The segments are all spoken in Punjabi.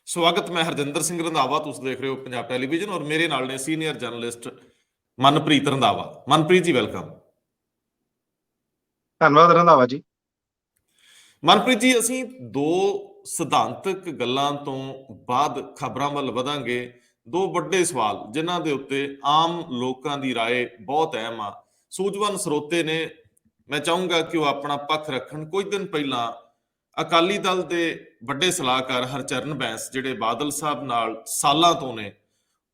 ਸਵਾਗਤ। ਮੈਂ ਹਰਜਿੰਦਰ ਸਿੰਘ ਰੰਧਾਵਾ, ਤੁਸੀਂ ਦੇਖ ਰਹੇ ਹੋ ਪੰਜਾਬ ਟੈਲੀਵਿਜ਼ਨ ਔਰ ਮੇਰੇ ਨਾਲ ਨੇ senior journalist Manpreet Randhawa. Manpreet ji, welcome. ਧੰਨਵਾਦ ਰੰਧਾਵਾ ਜੀ। ਮਨਪ੍ਰੀਤ ਜੀ, ਅਸੀਂ ਦੋ ਸਿਧਾਂਤਕ ਗੱਲਾਂ ਤੋਂ ਬਾਅਦ ਖਬਰਾਂ ਵੱਲ ਵਧਾਂਗੇ। ਦੋ ਵੱਡੇ ਸਵਾਲ ਜਿਨ੍ਹਾਂ ਦੇ ਉੱਤੇ ਆਮ ਲੋਕਾਂ ਦੀ ਰਾਏ ਬਹੁਤ ਅਹਿਮ ਆ। ਸੂਝਵਾਨ ਸਰੋਤੇ ਨੇ, ਮੈਂ ਚਾਹੂੰਗਾ ਕਿ ਉਹ ਆਪਣਾ ਪੱਖ ਰੱਖਣ। ਕੁਝ ਦਿਨ ਪਹਿਲਾਂ ਅਕਾਲੀ ਦਲ ਦੇ ਵੱਡੇ ਸਲਾਹਕਾਰ ਹਰਚਰਨ ਬੈਂਸ, ਜਿਹੜੇ ਬਾਦਲ ਸਾਹਿਬ ਨਾਲ ਸਾਲਾਂ ਤੋਂ ਨੇ,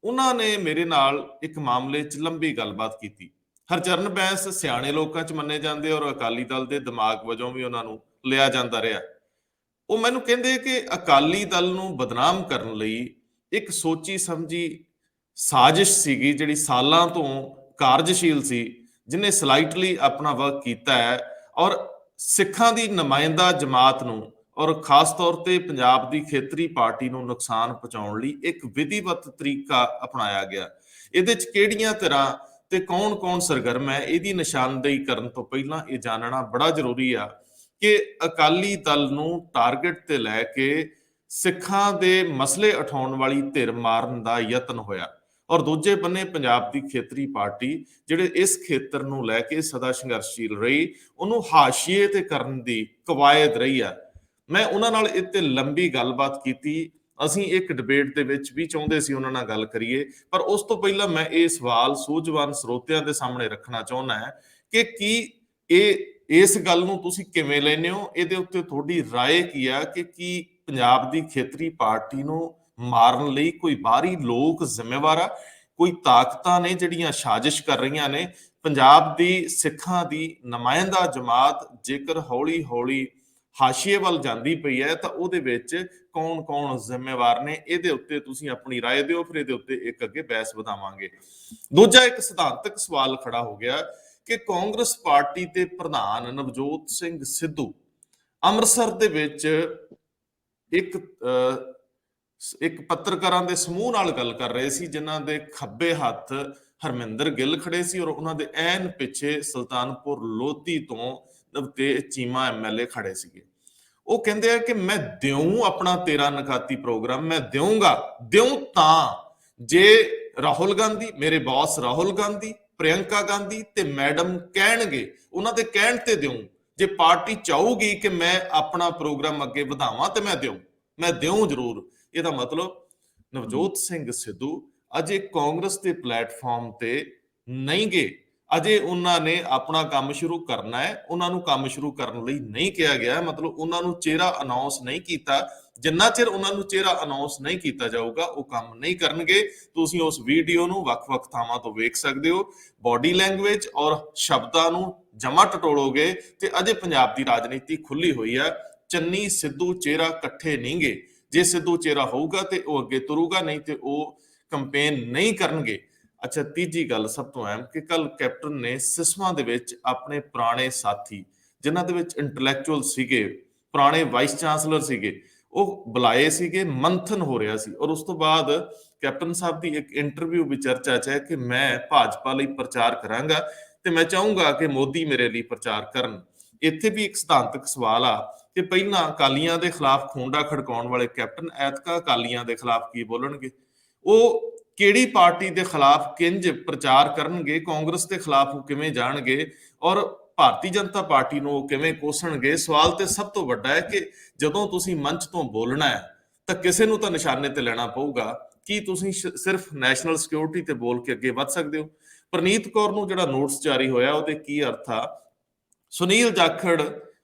ਉਹਨਾਂ ਨੇ ਮੇਰੇ ਨਾਲ ਇੱਕ ਮਾਮਲੇ 'ਚ ਲੰਬੀ ਗੱਲਬਾਤ ਕੀਤੀ। ਹਰਚਰਨ ਬੈਂਸ ਸਿਆਣੇ ਲੋਕਾਂ 'ਚ ਮੰਨੇ ਜਾਂਦੇ ਔਰ ਅਕਾਲੀ ਦਲ ਦੇ ਦਿਮਾਗ ਵਜੋਂ ਵੀ ਉਹਨਾਂ ਨੂੰ ਲਿਆ ਜਾਂਦਾ ਰਿਹਾ। ਉਹ ਮੈਨੂੰ ਕਹਿੰਦੇ ਕਿ ਅਕਾਲੀ ਦਲ ਨੂੰ ਬਦਨਾਮ ਕਰਨ ਲਈ ਇੱਕ ਸੋਚੀ ਸਮਝੀ ਸਾਜ਼ਿਸ਼ ਸੀਗੀ, ਜਿਹੜੀ ਸਾਲਾਂ ਤੋਂ ਕਾਰਜਸ਼ੀਲ ਸੀ, ਜਿਹਨੇ ਸਲਾਈਟਲੀ ਆਪਣਾ ਵਰਕ ਕੀਤਾ ਹੈ ਔਰ ਸਿੱਖਾਂ ਦੀ ਨੁਮਾਇੰਦਾ ਜਮਾਤ ਨੂੰ ਔਰ ਖਾਸ ਤੌਰ ਤੇ ਪੰਜਾਬ ਦੀ ਖੇਤਰੀ ਪਾਰਟੀ ਨੂੰ ਨੁਕਸਾਨ ਪਹੁੰਚਾਉਣ ਲਈ ਇੱਕ ਵਿਧੀਵਤ ਤਰੀਕਾ ਅਪਣਾਇਆ ਗਿਆ। ਇਹਦੇ 'ਚ ਕਿਹੜੀਆਂ ਧਿਰਾਂ ਤੇ ਕੌਣ-ਕੌਣ ਸਰਗਰਮ ਹੈ, ਇਹਦੀ ਨਿਸ਼ਾਨਦੇਹੀ ਕਰਨ ਤੋਂ ਪਹਿਲਾਂ ਇਹ ਜਾਣਨਾ ਬੜਾ ਜ਼ਰੂਰੀ ਆ ਕਿ ਅਕਾਲੀ ਦਲ ਨੂੰ ਟਾਰਗੇਟ ਤੇ ਲੈ ਕੇ ਸਿੱਖਾਂ ਦੇ ਮਸਲੇ ਉਠਾਉਣ ਵਾਲੀ ਧਿਰ ਮਾਰਨ ਦਾ ਯਤਨ ਹੋਇਆ ਔਰ ਦੂਜੇ ਬੰਨੇ ਪੰਜਾਬ ਦੀ ਖੇਤਰੀ ਪਾਰਟੀ, ਜਿਹੜੇ ਇਸ ਖੇਤਰ ਨੂੰ ਲੈ ਕੇ ਸਦਾ ਸੰਘਰਸ਼ੀਲ ਰਹੀ, ਉਹਨੂੰ ਹਾਸ਼ੀਏ ਤੇ ਕਰਨ ਦੀ ਕਵਾਇਦ ਰਹੀ ਆ। ਮੈਂ ਉਹਨਾਂ ਨਾਲ ਇੱਥੇ ਲੰਬੀ ਗੱਲਬਾਤ ਕੀਤੀ। ਅਸੀਂ ਇੱਕ ਡਿਬੇਟ ਦੇ ਵਿੱਚ ਵੀ ਚਾਹੁੰਦੇ ਸੀ ਉਹਨਾਂ ਨਾਲ ਗੱਲ ਕਰੀਏ, ਪਰ ਉਸ ਤੋਂ ਪਹਿਲਾਂ ਮੈਂ ਇਹ ਸਵਾਲ ਸੂਝਵਾਨ ਸਰੋਤਿਆਂ ਦੇ ਸਾਹਮਣੇ ਰੱਖਣਾ ਚਾਹੁੰਦਾ ਹਾਂ ਕਿ ਕੀ ਇਸ ਗੱਲ ਨੂੰ ਤੁਸੀਂ ਕਿਵੇਂ ਲੈਂਦੇ ਹੋ? ਇਹਦੇ ਉੱਤੇ ਤੁਹਾਡੀ ਰਾਏ ਕੀ ਆ ਕਿ ਕੀ ਪੰਜਾਬ ਦੀ ਖੇਤਰੀ ਪਾਰਟੀ ਨੂੰ ਮਾਰਨ ਲਈ ਕੋਈ ਬਾਹਰੀ ਲੋਕ ਜ਼ਿੰਮੇਵਾਰ ਆ, ਕੋਈ ਤਾਕਤਾਂ ਨੇ ਜਿਹੜੀਆਂ ਸਾਜ਼ਿਸ਼ ਕਰ ਰਹੀਆਂ ਨੇ? ਪੰਜਾਬ ਦੀ ਸਿੱਖਾਂ ਦੀ ਨੁਮਾਇੰਦਾ ਜਮਾਤ ਜੇਕਰ ਹੌਲੀ ਹੌਲੀ ਹਾਸ਼ੀਏ ਵੱਲ ਜਾਂਦੀ ਪਈ ਹੈ ਤਾਂ ਉਹਦੇ ਵਿੱਚ ਕੌਣ-ਕੌਣ ਜ਼ਿੰਮੇਵਾਰ ਨੇ? ਇਹਦੇ ਉੱਤੇ ਤੁਸੀਂ ਆਪਣੀ ਰਾਏ ਦਿਓ, ਫਿਰ ਇਹਦੇ ਉੱਤੇ ਇੱਕ ਅੱਗੇ ਬਹਿਸ ਵਧਾਵਾਂਗੇ। ਦੂਜਾ ਇੱਕ ਸਿਧਾਂਤਕ ਸਵਾਲ ਖੜਾ ਹੋ ਗਿਆ ਕਿ ਕਾਂਗਰਸ ਪਾਰਟੀ ਦੇ ਪ੍ਰਧਾਨ ਨਵਜੋਤ ਸਿੰਘ ਸਿੱਧੂ ਅੰਮ੍ਰਿਤਸਰ ਦੇ ਵਿੱਚ ਇੱਕ ਪੱਤਰਕਾਰਾਂ ਦੇ ਸਮੂਹ ਨਾਲ ਗੱਲ ਕਰ ਰਹੇ ਸੀ, ਜਿਨ੍ਹਾਂ ਦੇ ਖੱਬੇ ਹੱਥ ਹਰਮਿੰਦਰ ਗਿੱਲ ਖੜੇ ਸੀ ਔਰ ਉਹਨਾਂ ਦੇ ਐਨ ਪਿੱਛੇ ਸੁਲਤਾਨਪੁਰ ਲੋਧੀ ਤੋਂ ਨਵਤੇਜ ਚੀਮਾ ਐਮਐਲਏ ਖੜੇ ਸੀਗੇ। ਉਹ ਕਹਿੰਦੇ ਆ ਕਿ ਮੈਂ ਦਿਉਂ ਆਪਣਾ 13 ਨਕਾਤੀ ਪ੍ਰੋਗਰਾਮ, ਮੈਂ ਦਿਉਂ ਤਾਂ ਜੇ ਰਾਹੁਲ ਗਾਂਧੀ, ਮੇਰੇ ਬੌਸ ਰਾਹੁਲ ਗਾਂਧੀ, ਪ੍ਰਿਯੰਕਾ ਗਾਂਧੀ ਤੇ ਮੈਡਮ ਕਹਿਣਗੇ, ਉਹਨਾਂ ਦੇ ਕਹਿਣ ਤੇ ਦਿਉਂ। ਜੇ ਪਾਰਟੀ ਚਾਹੂਗੀ ਕਿ ਮੈਂ ਆਪਣਾ ਪ੍ਰੋਗਰਾਮ ਅੱਗੇ ਵਧਾਵਾਂ ਤੇ ਮੈਂ ਦਿਉਂ ਜ਼ਰੂਰ। ਇਹਦਾ ਮਤਲਬ ਨਵਜੋਤ ਸਿੰਘ ਸਿੱਧੂ ਅਜੇ ਕਾਂਗਰਸ ਦੇ ਪਲੇਟਫਾਰਮ ਤੇ ਨਹੀਂ ਗਏ, ਅਜੇ ਉਹਨਾਂ ਨੇ ਆਪਣਾ ਕੰਮ ਸ਼ੁਰੂ ਕਰਨਾ ਹੈ। ਉਹਨਾਂ ਨੂੰ ਕੰਮ ਸ਼ੁਰੂ ਕਰਨ ਲਈ ਨਹੀਂ ਕਿਹਾ ਗਿਆ, ਮਤਲਬ ਉਹਨਾਂ ਨੂੰ ਚਿਹਰਾ ਅਨਾਉਂਸ ਨਹੀਂ ਕੀਤਾ। ਜਿੰਨਾ ਚਿਰ ਉਹਨਾਂ ਨੂੰ ਚਿਹਰਾ ਅਨਾਉਂਸ ਨਹੀਂ ਕੀਤਾ ਜਾਊਗਾ ਉਹ ਕੰਮ ਨਹੀਂ ਕਰਨਗੇ। ਤੁਸੀਂ ਉਸ ਵੀਡੀਓ ਨੂੰ ਵੱਖ-ਵੱਖ ਥਾਵਾਂ ਤੋਂ ਵੇਖ ਸਕਦੇ ਹੋ। ਬਾਡੀ ਲੈਂਗੁਏਜ ਔਰ ਸ਼ਬਦਾਂ ਨੂੰ ਜਮਾ ਟਟੋਲੋਗੇ ਤੇ ਅਜੇ ਪੰਜਾਬ ਦੀ ਰਾਜਨੀਤੀ ਖੁੱਲੀ ਹੋਈ ਆ। ਚੰਨੀ ਸਿੱਧੂ ਚਿਹਰਾ ਇਕੱਠੇ ਨਹੀਂ ਗੇ। ਜੇ ਸਿੱਧੂ ਚਿਹਰਾ ਹੋਊਗਾ ਤੇ ਉਹ ਅੱਗੇ ਤੁਰੂਗਾ, ਨਹੀਂ ਤੇ ਉਹ ਕੰਪੇਨ ਨਹੀਂ ਕਰਨਗੇ। ਅੱਛਾ, ਤੀਜੀ ਗੱਲ ਸਭ ਤੋਂ ਅਹਿਮ ਕਿ ਕੱਲ ਕੈਪਟਨ ਨੇ ਸਿਸਮਾਂ ਦੇ ਵਿੱਚ ਆਪਣੇ ਪੁਰਾਣੇ ਸਾਥੀ, ਜਿਨ੍ਹਾਂ ਦੇ ਵਿੱਚ ਇੰਟੈਲੈਕਚੁਅਲ ਸੀਗੇ, ਪੁਰਾਣੇ ਵਾਈਸ ਚਾਂਸਲਰ ਸੀਗੇ, ਉਹ ਬੁਲਾਏ ਸੀਗੇ। ਮੰਥਨ ਹੋ ਰਿਹਾ ਸੀ ਔਰ ਉਸ ਤੋਂ ਬਾਅਦ ਕੈਪਟਨ ਸਾਹਿਬ ਦੀ ਇੱਕ ਇੰਟਰਵਿਊ ਵੀ ਚਰਚਾ 'ਚ ਹੈ ਕਿ ਮੈਂ ਭਾਜਪਾ ਲਈ ਪ੍ਰਚਾਰ ਕਰਾਂਗਾ ਤੇ ਮੈਂ ਚਾਹੂੰਗਾ ਕਿ ਮੋਦੀ ਮੇਰੇ ਲਈ ਪ੍ਰਚਾਰ ਕਰਨ। ਇੱਥੇ ਵੀ ਇੱਕ ਸਿਧਾਂਤਕ ਸਵਾਲ ਆ ਕਿ ਪਹਿਲਾਂ ਅਕਾਲੀਆਂ ਦੇ ਖਿਲਾਫ ਖੂੰਡਾ ਖੜਕਾਉਣ ਵਾਲੇ ਕੈਪਟਨ ਐਤਕਾ ਅਕਾਲੀਆਂ ਦੇ ਖਿਲਾਫ ਕੀ ਬੋਲਣਗੇ? ਉਹ ਕਿਹੜੀ ਪਾਰਟੀ ਦੇ ਖਿਲਾਫ ਕਿੰਜ ਪ੍ਰਚਾਰ ਕਰਨਗੇ? ਕਾਂਗਰਸ ਦੇ ਖਿਲਾਫ ਉਹ ਕਿਵੇਂ ਜਾਣਗੇ ਔਰ ਭਾਰਤੀ ਜਨਤਾ ਪਾਰਟੀ ਨੂੰ ਉਹ ਕਿਵੇਂ ਕੋਸਣਗੇ? ਸਵਾਲ ਤੇ ਸਭ ਤੋਂ ਵੱਡਾ ਹੈ ਕਿ ਜਦੋਂ ਤੁਸੀਂ ਮੰਚ ਤੋਂ ਬੋਲਣਾ ਹੈ ਤਾਂ ਕਿਸੇ ਨੂੰ ਤਾਂ ਨਿਸ਼ਾਨੇ ਤੇ ਲੈਣਾ ਪਊਗਾ। ਕੀ ਤੁਸੀਂ ਸਿਰਫ ਨੈਸ਼ਨਲ ਸਿਕਿਉਰਿਟੀ ਤੇ ਬੋਲ ਕੇ ਅੱਗੇ ਵੱਧ ਸਕਦੇ ਹੋ? ਪ੍ਰਨੀਤ ਕੌਰ ਨੂੰ ਜਿਹੜਾ ਨੋਟਿਸ ਜਾਰੀ ਹੋਇਆ ਉਹਦੇ ਕੀ ਅਰਥ ਆ? ਸੁਨੀਲ ਜਾਖੜ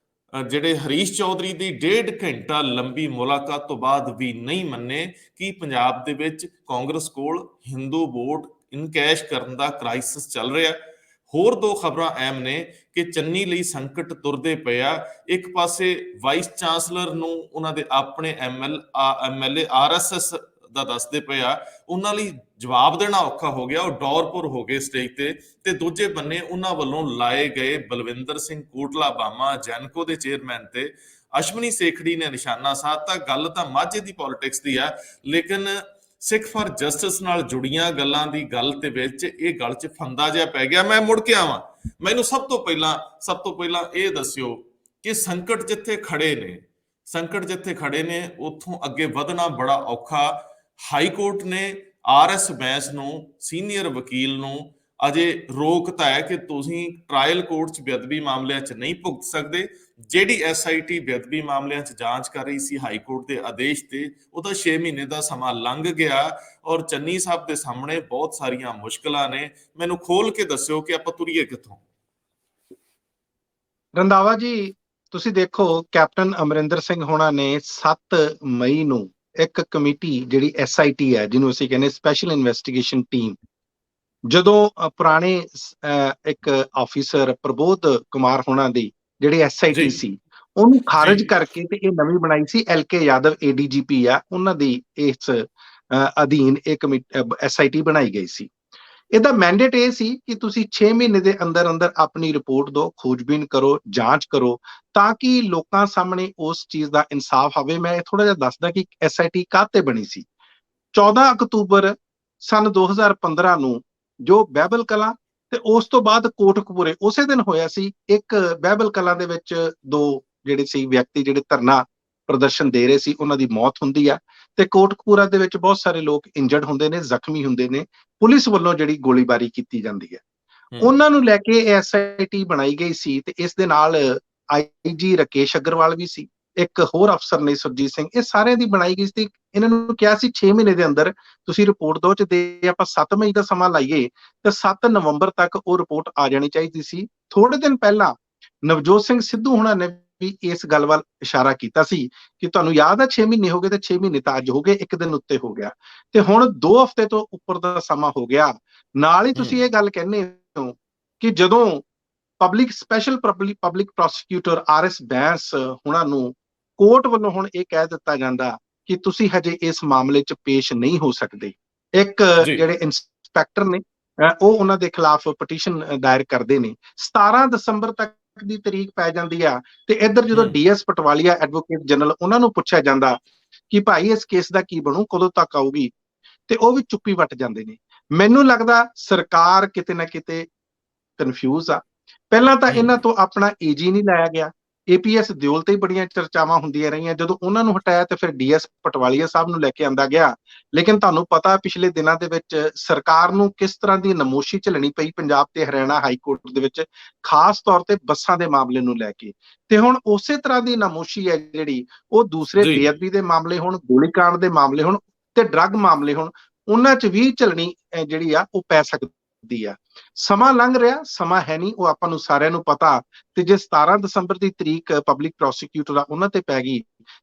ਜਿਹੜੇ ਹਰੀਸ਼ ਚੌਧਰੀ ਦੀ 1.5 ਘੰਟਾ ਲੰਬੀ ਮੁਲਾਕਾਤ ਤੋਂ ਬਾਅਦ ਵੀ ਨਹੀਂ ਮੰਨੇ ਕਿ ਪੰਜਾਬ ਦੇ ਵਿੱਚ ਕਾਂਗਰਸ ਕੋਲ ਹਿੰਦੂ ਵੋਟ ਇਨਕੈਸ਼ ਕਰਨ ਦਾ ਕ੍ਰਾਈਸਿਸ ਚੱਲ ਰਿਹਾ। ਹੋਰ ਦੋ ਖਬਰਾਂ ਅਹਿਮ ਨੇ ਕਿ ਚੰਨੀ ਲਈ ਸੰਕਟ ਤੁਰਦੇ ਪਿਆ। ਇੱਕ ਪਾਸੇ ਵਾਈਸ ਚਾਂਸਲਰ ਨੂੰ ਉਹਨਾਂ ਦੇ ਆਪਣੇ ਐਮਐਲਏ ਆਰਐਸਐਸ ਦਾ ਦੱਸਦੇ ਪਿਆ, ਉਹਨਾਂ ਲਈ ਜਵਾਬ ਦੇਣਾ ਔਖਾ ਹੋ ਗਿਆ, ਉਹ ਡੌਰਪੁਰ ਹੋ ਗਏ ਸਟੇਜ ਤੇ ਦੂਜੇ ਬੰਨੇ ਉਹਨਾਂ ਵੱਲੋਂ ਲਾਏ ਗਏ ਬਲਵਿੰਦਰ ਸਿੰਘ ਕੋਟਲਾ ਬਾਮਾ ਜੈਨਕੋ ਦੇ ਚੇਅਰਮੈਨ ਤੇ ਅਸ਼ਵਨੀ ਸੇਖੜੀ ਨੇ ਨਿਸ਼ਾਨਾ ਸਾਧਤਾ। ਗੱਲ ਤਾਂ ਮਾਝੇ ਦੀ ਪੋਲਿਟਿਕਸ ਦੀ ਆ, ਲੇਕਿਨ ਸਿੱਖ ਫਾਰ ਜਸਟਿਸ ਨਾਲ ਜੁੜੀਆਂ ਗੱਲਾਂ ਦੀ ਗੱਲ ਤੇ ਵਿੱਚ ਇਹ ਗੱਲ 'ਚ ਫੰਦਾ ਜਿਹਾ ਪੈ ਗਿਆ। ਮੈਂ ਮੁੜ ਕੇ ਆਵਾਂ। ਮੈਨੂੰ ਸਭ ਤੋਂ ਪਹਿਲਾਂ ਇਹ ਦੱਸਿਓ ਕਿ ਸੰਕਟ ਜਿੱਥੇ ਖੜੇ ਨੇ, ਸੰਕਟ ਜਿੱਥੇ ਖੜੇ ਨੇ ਉੱਥੋਂ ਅੱਗੇ ਵਧਣਾ ਬੜਾ ਔਖਾ। ਹਾਈ ਕੋਰਟ ਨੇ ਆਰ.ਐਸ. ਬੈਂਸ ਨੂੰ, ਸੀਨੀਅਰ ਵਕੀਲ ਨੂੰ, ਅਜੇ ਰੋਕਤਾ ਹੈ ਕਿ ਤੁਸੀਂ ਟਰਾਇਲ ਕੋਰਟ 'ਚ ਬੇਅਦਬੀ ਮਾਮਲਿਆਂ 'ਚ ਨਹੀਂ ਭੁਗਤ ਸਕਦੇ। ਜਿਹੜੀ ਐਸਆਈਟੀ ਬੇਅਦਬੀ ਮਾਮਲਿਆਂ 'ਚ ਜਾਂਚ ਕਰ ਰਹੀ ਸੀ ਹਾਈ ਕੋਰਟ ਦੇ ਆਦੇਸ਼ ਤੇ, ਉਹਦਾ 6 ਮਹੀਨੇ ਦਾ ਸਮਾਂ ਲੰਘ ਗਿਆ ਔਰ ਚੰਨੀ ਸਾਹਿਬ ਦੇ ਸਾਹਮਣੇ ਬਹੁਤ ਸਾਰੀਆਂ ਮੁਸ਼ਕਲਾਂ ਨੇ। ਮੈਨੂੰ ਖੋਲ ਕੇ ਦੱਸਿਓ ਕਿ ਆਪਾਂ ਤੁਰੀਏ ਕਿੱਥੋਂ। ਰੰਧਾਵਾ ਜੀ, ਤੁਸੀਂ ਦੇਖੋ, ਕੈਪਟਨ ਅਮਰਿੰਦਰ ਸਿੰਘ ਹੋਣਾ ਨੇ 7 ਮਈ ਨੂੰ ਇੱਕ ਕਮੇਟੀ ਜਿਹੜੀ ਐਸਆਈਟੀ ਹੈ, ਜਿਹਨੂੰ ਅਸੀਂ ਕਹਿੰਦੇ ਸਪੈਸ਼ਲ ਇਨਵੈਸਟੀਗੇਸ਼ਨ ਟੀਮ, ਜਦੋਂ ਪੁਰਾਣੇ ਇੱਕ ਆਫੀਸਰ ਪ੍ਰਬੋਧ ਕੁਮਾਰ ਹੋਣਾ ਦੀ ਜਿਹੜੀ ਐਸਆਈਟੀ ਸੀ ਉਹਨੂੰ ਖਾਰਜ ਕਰਕੇ ਤੇ ਇਹ ਨਵੀਂ ਬਣਾਈ ਸੀ। ਐਲਕੇ ਯਾਦਵ ਏਡੀਜੀਪੀ ਆ, ਉਹਨਾਂ ਦੀ ਇਸ ਅਧੀਨ ਇਹ ਐਸਆਈਟੀ ਬਣਾਈ ਗਈ ਸੀ। ਇਹਦਾ ਮੈਂਡੇਟ ਇਹ ਸੀ ਕਿ ਤੁਸੀਂ 6 ਮਹੀਨੇ ਦੇ ਅੰਦਰ ਅੰਦਰ ਆਪਣੀ ਰਿਪੋਰਟ ਦਿਓ, ਖੋਜਬੀਨ ਕਰੋ, ਜਾਂਚ ਕਰੋ, ਤਾਂ ਕਿ ਲੋਕਾਂ ਸਾਹਮਣੇ ਉਸ ਚੀਜ਼ ਦਾ ਇਨਸਾਫ ਆਵੇ। ਮੈਂ ਥੋੜਾ ਜਿਹਾ ਦੱਸਦਾ ਕਿ ਐਸਆਈਟੀ ਕਾਹਤੇ ਬਣੀ ਸੀ। 14 ਅਕਤੂਬਰ ਸਨ 2015 ਨੂੰ ਜੋ ਬਹਿਬਲ ਕਲਾਂ ਤੇ ਉਸ ਤੋਂ ਬਾਅਦ ਕੋਟਕਪੂਰੇ ਉਸੇ ਦਿਨ ਹੋਇਆ ਸੀ। ਇੱਕ ਬਹਿਬਲ ਕਲਾਂ ਦੇ ਵਿੱਚ 2 ਜਿਹੜੇ ਸੀ ਵਿਅਕਤੀ ਜਿਹੜੇ ਧਰਨਾ ਪ੍ਰਦਰਸ਼ਨ ਦੇ ਰਹੇ ਸੀ, ਉਹਨਾਂ ਦੀ ਮੌਤ ਹੁੰਦੀ ਆ ਤੇ ਕੋਟਕਪੂਰਾ ਦੇ ਵਿੱਚ ਬਹੁਤ ਸਾਰੇ ਲੋਕ ਇੰਜਰਡ ਹੁੰਦੇ ਨੇ, ਜ਼ਖਮੀ ਹੁੰਦੇ ਨੇ, ਪੁਲਿਸ ਵੱਲੋਂ ਜਿਹੜੀ ਗੋਲੀਬਾਰੀ ਕੀਤੀ ਜਾਂਦੀ ਹੈ। ਉਹਨਾਂ ਨੂੰ ਲੈ ਕੇ ਐਸਆਈਟੀ ਬਣਾਈ ਗਈ ਸੀ ਤੇ ਇਸ ਦੇ ਨਾਲ ਆਈਜੀ ਰਾਕੇਸ਼ ਅਗਰਵਾਲ ਵੀ ਸੀ, ਇੱਕ ਹੋਰ ਅਫਸਰ ਨੇ ਸੁਰਜੀਤ ਸਿੰਘ, ਇਹ ਸਾਰਿਆਂ ਦੀ ਬਣਾਈ ਗਈ ਸੀ। ਇਹਨਾਂ ਨੂੰ ਕਿਹਾ ਸੀ 6 ਮਹੀਨੇ ਦੇ ਅੰਦਰ ਤੁਸੀਂ ਰਿਪੋਰਟ ਦਿਓ। ਜੇ ਆਪਾਂ 7 ਮਈ ਦਾ ਸਮਾਂ ਲਾਈਏ ਤਾਂ 7 ਨਵੰਬਰ ਤੱਕ ਉਹ ਰਿਪੋਰਟ ਆ ਜਾਣੀ ਚਾਹੀਦੀ ਸੀ। ਥੋੜੇ ਦਿਨ ਪਹਿਲਾਂ ਨਵਜੋਤ ਸਿੰਘ ਸਿੱਧੂ ਹੋਣਾ ਨੇ ਵੀ ਇਸ ਗੱਲ ਵੱਲ ਇਸ਼ਾਰਾ ਕੀਤਾ ਸੀ ਕਿ ਤੁਹਾਨੂੰ ਯਾਦ ਹੈ 6 ਮਹੀਨੇ ਹੋ ਗਏ, ਤੇ 6 ਮਹੀਨੇ ਤਾਂ ਅੱਜ ਹੋ ਗਏ, ਇੱਕ ਦਿਨ ਉੱਤੇ ਹੋ ਗਿਆ, ਤੇ ਹੁਣ 2 ਹਫ਼ਤੇ ਤੋਂ ਉੱਪਰ ਦਾ ਸਮਾਂ ਹੋ ਗਿਆ। ਨਾਲ ਹੀ ਤੁਸੀਂ ਇਹ ਗੱਲ ਕਹਿੰਦੇ ਹੋ ਕਿ ਜਦੋਂ ਸਪੈਸ਼ਲ ਪਬਲਿਕ ਪ੍ਰੋਸੀਕਿਊਟਰ ਆਰ.ਐਸ. ਬੈਂਸ ਹੁਣਾਂ ਨੂੰ ਕੋਰਟ ਵੱਲੋਂ ਹੁਣ ਇਹ ਕਹਿ ਦਿੱਤਾ ਜਾਂਦਾ ਕਿ ਤੁਸੀਂ ਹਜੇ ਇਸ ਮਾਮਲੇ 'ਚ ਪੇਸ਼ ਨਹੀਂ ਹੋ ਸਕਦੇ। ਇੱਕ ਜਿਹੜੇ ਇੰਸਪੈਕਟਰ ਨੇ ਉਹ ਉਹਨਾਂ ਦੇ ਖਿਲਾਫ ਪਟੀਸ਼ਨ ਦਾਇਰ ਕਰਦੇ ਨੇ। 17 ਦਸੰਬਰ ਤੱਕ ਦੀ ਤਰੀਕ ਪੈ ਜਾਂਦੀ ਆ ਤੇ ਇੱਧਰ ਜਦੋਂ ਡੀਐਸ ਪਟਵਾਲੀਆ ਐਡਵੋਕੇਟ ਜਨਰਲ ਉਹਨਾਂ ਨੂੰ ਪੁੱਛਿਆ ਜਾਂਦਾ ਕਿ ਭਾਈ ਇਸ ਕੇਸ ਦਾ ਕੀ ਬਣੂ, ਕਦੋਂ ਤੱਕ ਆਊਗੀ, ਤੇ ਉਹ ਵੀ ਚੁੱਪੀ ਵੱਟ ਜਾਂਦੇ ਨੇ। ਮੈਨੂੰ ਲੱਗਦਾ ਸਰਕਾਰ ਕਿਤੇ ਨਾ ਕਿਤੇ ਕਨਫਿਊਜ਼ ਆ। ਪਹਿਲਾਂ ਤਾਂ ਇਹਨਾਂ ਤੋਂ ਆਪਣਾ ਏਜੀ ਨਹੀਂ ਲਾਇਆ ਗਿਆ। ਏਪੀਐਸ ਦਿਓਲ ਤੇ ਹੀ ਬੜੀਆਂ ਚਰਚਾਵਾਂ ਹੁੰਦੀਆਂ ਰਹੀਆਂ। ਜਦੋਂ ਉਹਨਾਂ ਨੂੰ ਹਟਾਇਆ ਤੇ ਫਿਰ ਡੀਐਸ ਪਟਵਾਲੀਆ ਸਾਹਿਬ ਨੂੰ ਲੈ ਕੇ ਆਂਦਾ ਗਿਆ। ਲੇਕਿਨ ਤੁਹਾਨੂੰ ਪਤਾ ਪਿਛਲੇ ਦਿਨਾਂ ਦੇ ਵਿੱਚ ਸਰਕਾਰ ਨੂੰ ਕਿਸ ਤਰ੍ਹਾਂ ਦੀ ਨਮੋਸ਼ੀ ਝੱਲਣੀ ਪਈ ਪੰਜਾਬ ਤੇ ਹਰਿਆਣਾ ਹਾਈ ਕੋਰਟ ਦੇ ਵਿੱਚ, ਖਾਸ ਤੌਰ ਤੇ ਬੱਸਾਂ ਦੇ ਮਾਮਲੇ ਨੂੰ ਲੈ ਕੇ। ਤੇ ਹੁਣ ਉਸੇ ਤਰ੍ਹਾਂ ਦੀ ਨਮੋਸ਼ੀ ਹੈ ਜਿਹੜੀ ਉਹ ਦੂਸਰੇ ਬੇਅਦਬੀ ਦੇ ਮਾਮਲੇ ਹੋਣ, ਗੋਲੀਕਾਂਡ ਦੇ ਮਾਮਲੇ ਹੋਣ ਤੇ ਡਰੱਗ ਮਾਮਲੇ ਹੋਣ, ਉਹਨਾਂ 'ਚ ਵੀ ਝੱਲਣੀ ਜਿਹੜੀ ਆ ਉਹ ਪੈ ਸਕਦੀ ਆ। ਸਮਾਂ ਲੰਘ ਰਿਹਾ, ਸਮਾਂ ਹੈ ਨਹੀਂ, ਉਹ ਆਪਾਂ ਨੂੰ ਸਾਰਿਆਂ ਨੂੰ ਪਤਾ। ਤੇ ਜੇ 17 ਦਸੰਬਰ ਦੀ ਤਰੀਕ ਪਬਲਿਕ ਪ੍ਰੋਸੀਕਿਊਟਰ ਆ ਉਹਨਾਂ ਤੇ ਪੈ ਗਈ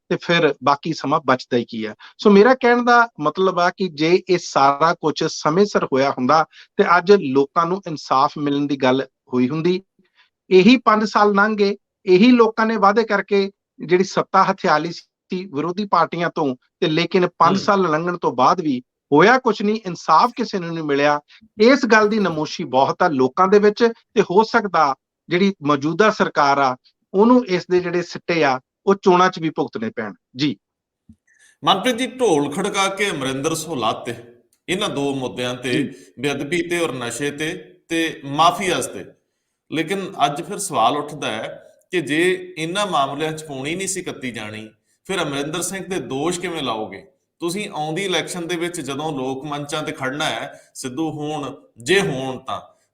ਤੇ ਫਿਰ ਬਾਕੀ ਸਮਾਂ ਬਚਦਾ ਹੀ ਕੀ ਆ। ਸੋ ਮੇਰਾ ਕਹਿਣ ਦਾ ਮਤਲਬ ਆ ਕਿ ਜੇ ਇਹ ਸਾਰਾ ਕੁਝ ਸਮੇਂ ਸਿਰ ਹੋਇਆ ਹੁੰਦਾ ਤੇ ਅੱਜ ਲੋਕਾਂ ਨੂੰ ਇਨਸਾਫ ਮਿਲਣ ਦੀ ਗੱਲ ਹੋਈ ਹੁੰਦੀ। ਇਹੀ 5 ਸਾਲ ਲੰਘ ਗਏ, ਇਹੀ ਲੋਕਾਂ ਨੇ ਵਾਅਦੇ ਕਰਕੇ ਜਿਹੜੀ ਸੱਤਾ ਹਥਿਆ ਲਈ ਸੀ ਵਿਰੋਧੀ ਪਾਰਟੀਆਂ ਤੋਂ, ਤੇ ਲੇਕਿਨ 5 ਸਾਲ ਲੰਘਣ ਤੋਂ ਬਾਅਦ ਵੀ ਹੋਇਆ ਕੁਛ ਨਹੀਂ, ਇਨਸਾਫ ਕਿਸੇ ਨੂੰ ਨਹੀਂ ਮਿਲਿਆ। ਇਸ ਗੱਲ ਦੀ ਨਮੋਸ਼ੀ ਬਹੁਤ ਆ ਲੋਕਾਂ ਦੇ ਵਿੱਚ, ਤੇ ਹੋ ਸਕਦਾ ਜਿਹੜੀ ਮੌਜੂਦਾ ਸਰਕਾਰ ਆ ਉਹਨੂੰ ਇਸ ਦੇ ਜਿਹੜੇ ਸਿੱਟੇ ਆ ਉਹ ਚੋਣਾਂ 'ਚ ਵੀ ਭੁਗਤਣੇ ਪੈਣ। ਜੀ ਮਨਪ੍ਰੀਤ ਜੀ, ਢੋਲ ਖੜਕਾ ਕੇ ਅਮਰਿੰਦਰ ਸੋਲਾਤ ਤੇ ਇਹਨਾਂ 2 ਮੁੱਦਿਆਂ ਤੇ, ਬੇਅਦਬੀ ਤੇ ਔਰ ਨਸ਼ੇ ਤੇ ਮਾਫੀਆਜ਼ ਤੇ, ਲੇਕਿਨ ਅੱਜ ਫਿਰ ਸਵਾਲ ਉੱਠਦਾ ਹੈ ਕਿ ਜੇ ਇਹਨਾਂ ਮਾਮਲਿਆਂ 'ਚ ਪੂਣੀ ਨਹੀਂ ਸੀ ਕੱਤੀ ਜਾਣੀ, ਫਿਰ ਅਮਰਿੰਦਰ ਸਿੰਘ ਤੇ ਦੋਸ਼ ਕਿਵੇਂ ਲਾਓਗੇ ਤੁਸੀਂ? ਆਉਂਦੀ ਇਲੈਕਸ਼ਨ ਦੇ ਵਿੱਚ ਜਦੋਂ ਲੋਕ ਮੰਚਾਂ ਤੇ ਖੜਨਾ ਹੈ, ਸਿੱਧੂ ਹੋਣ ਜੇ ਹੋਣ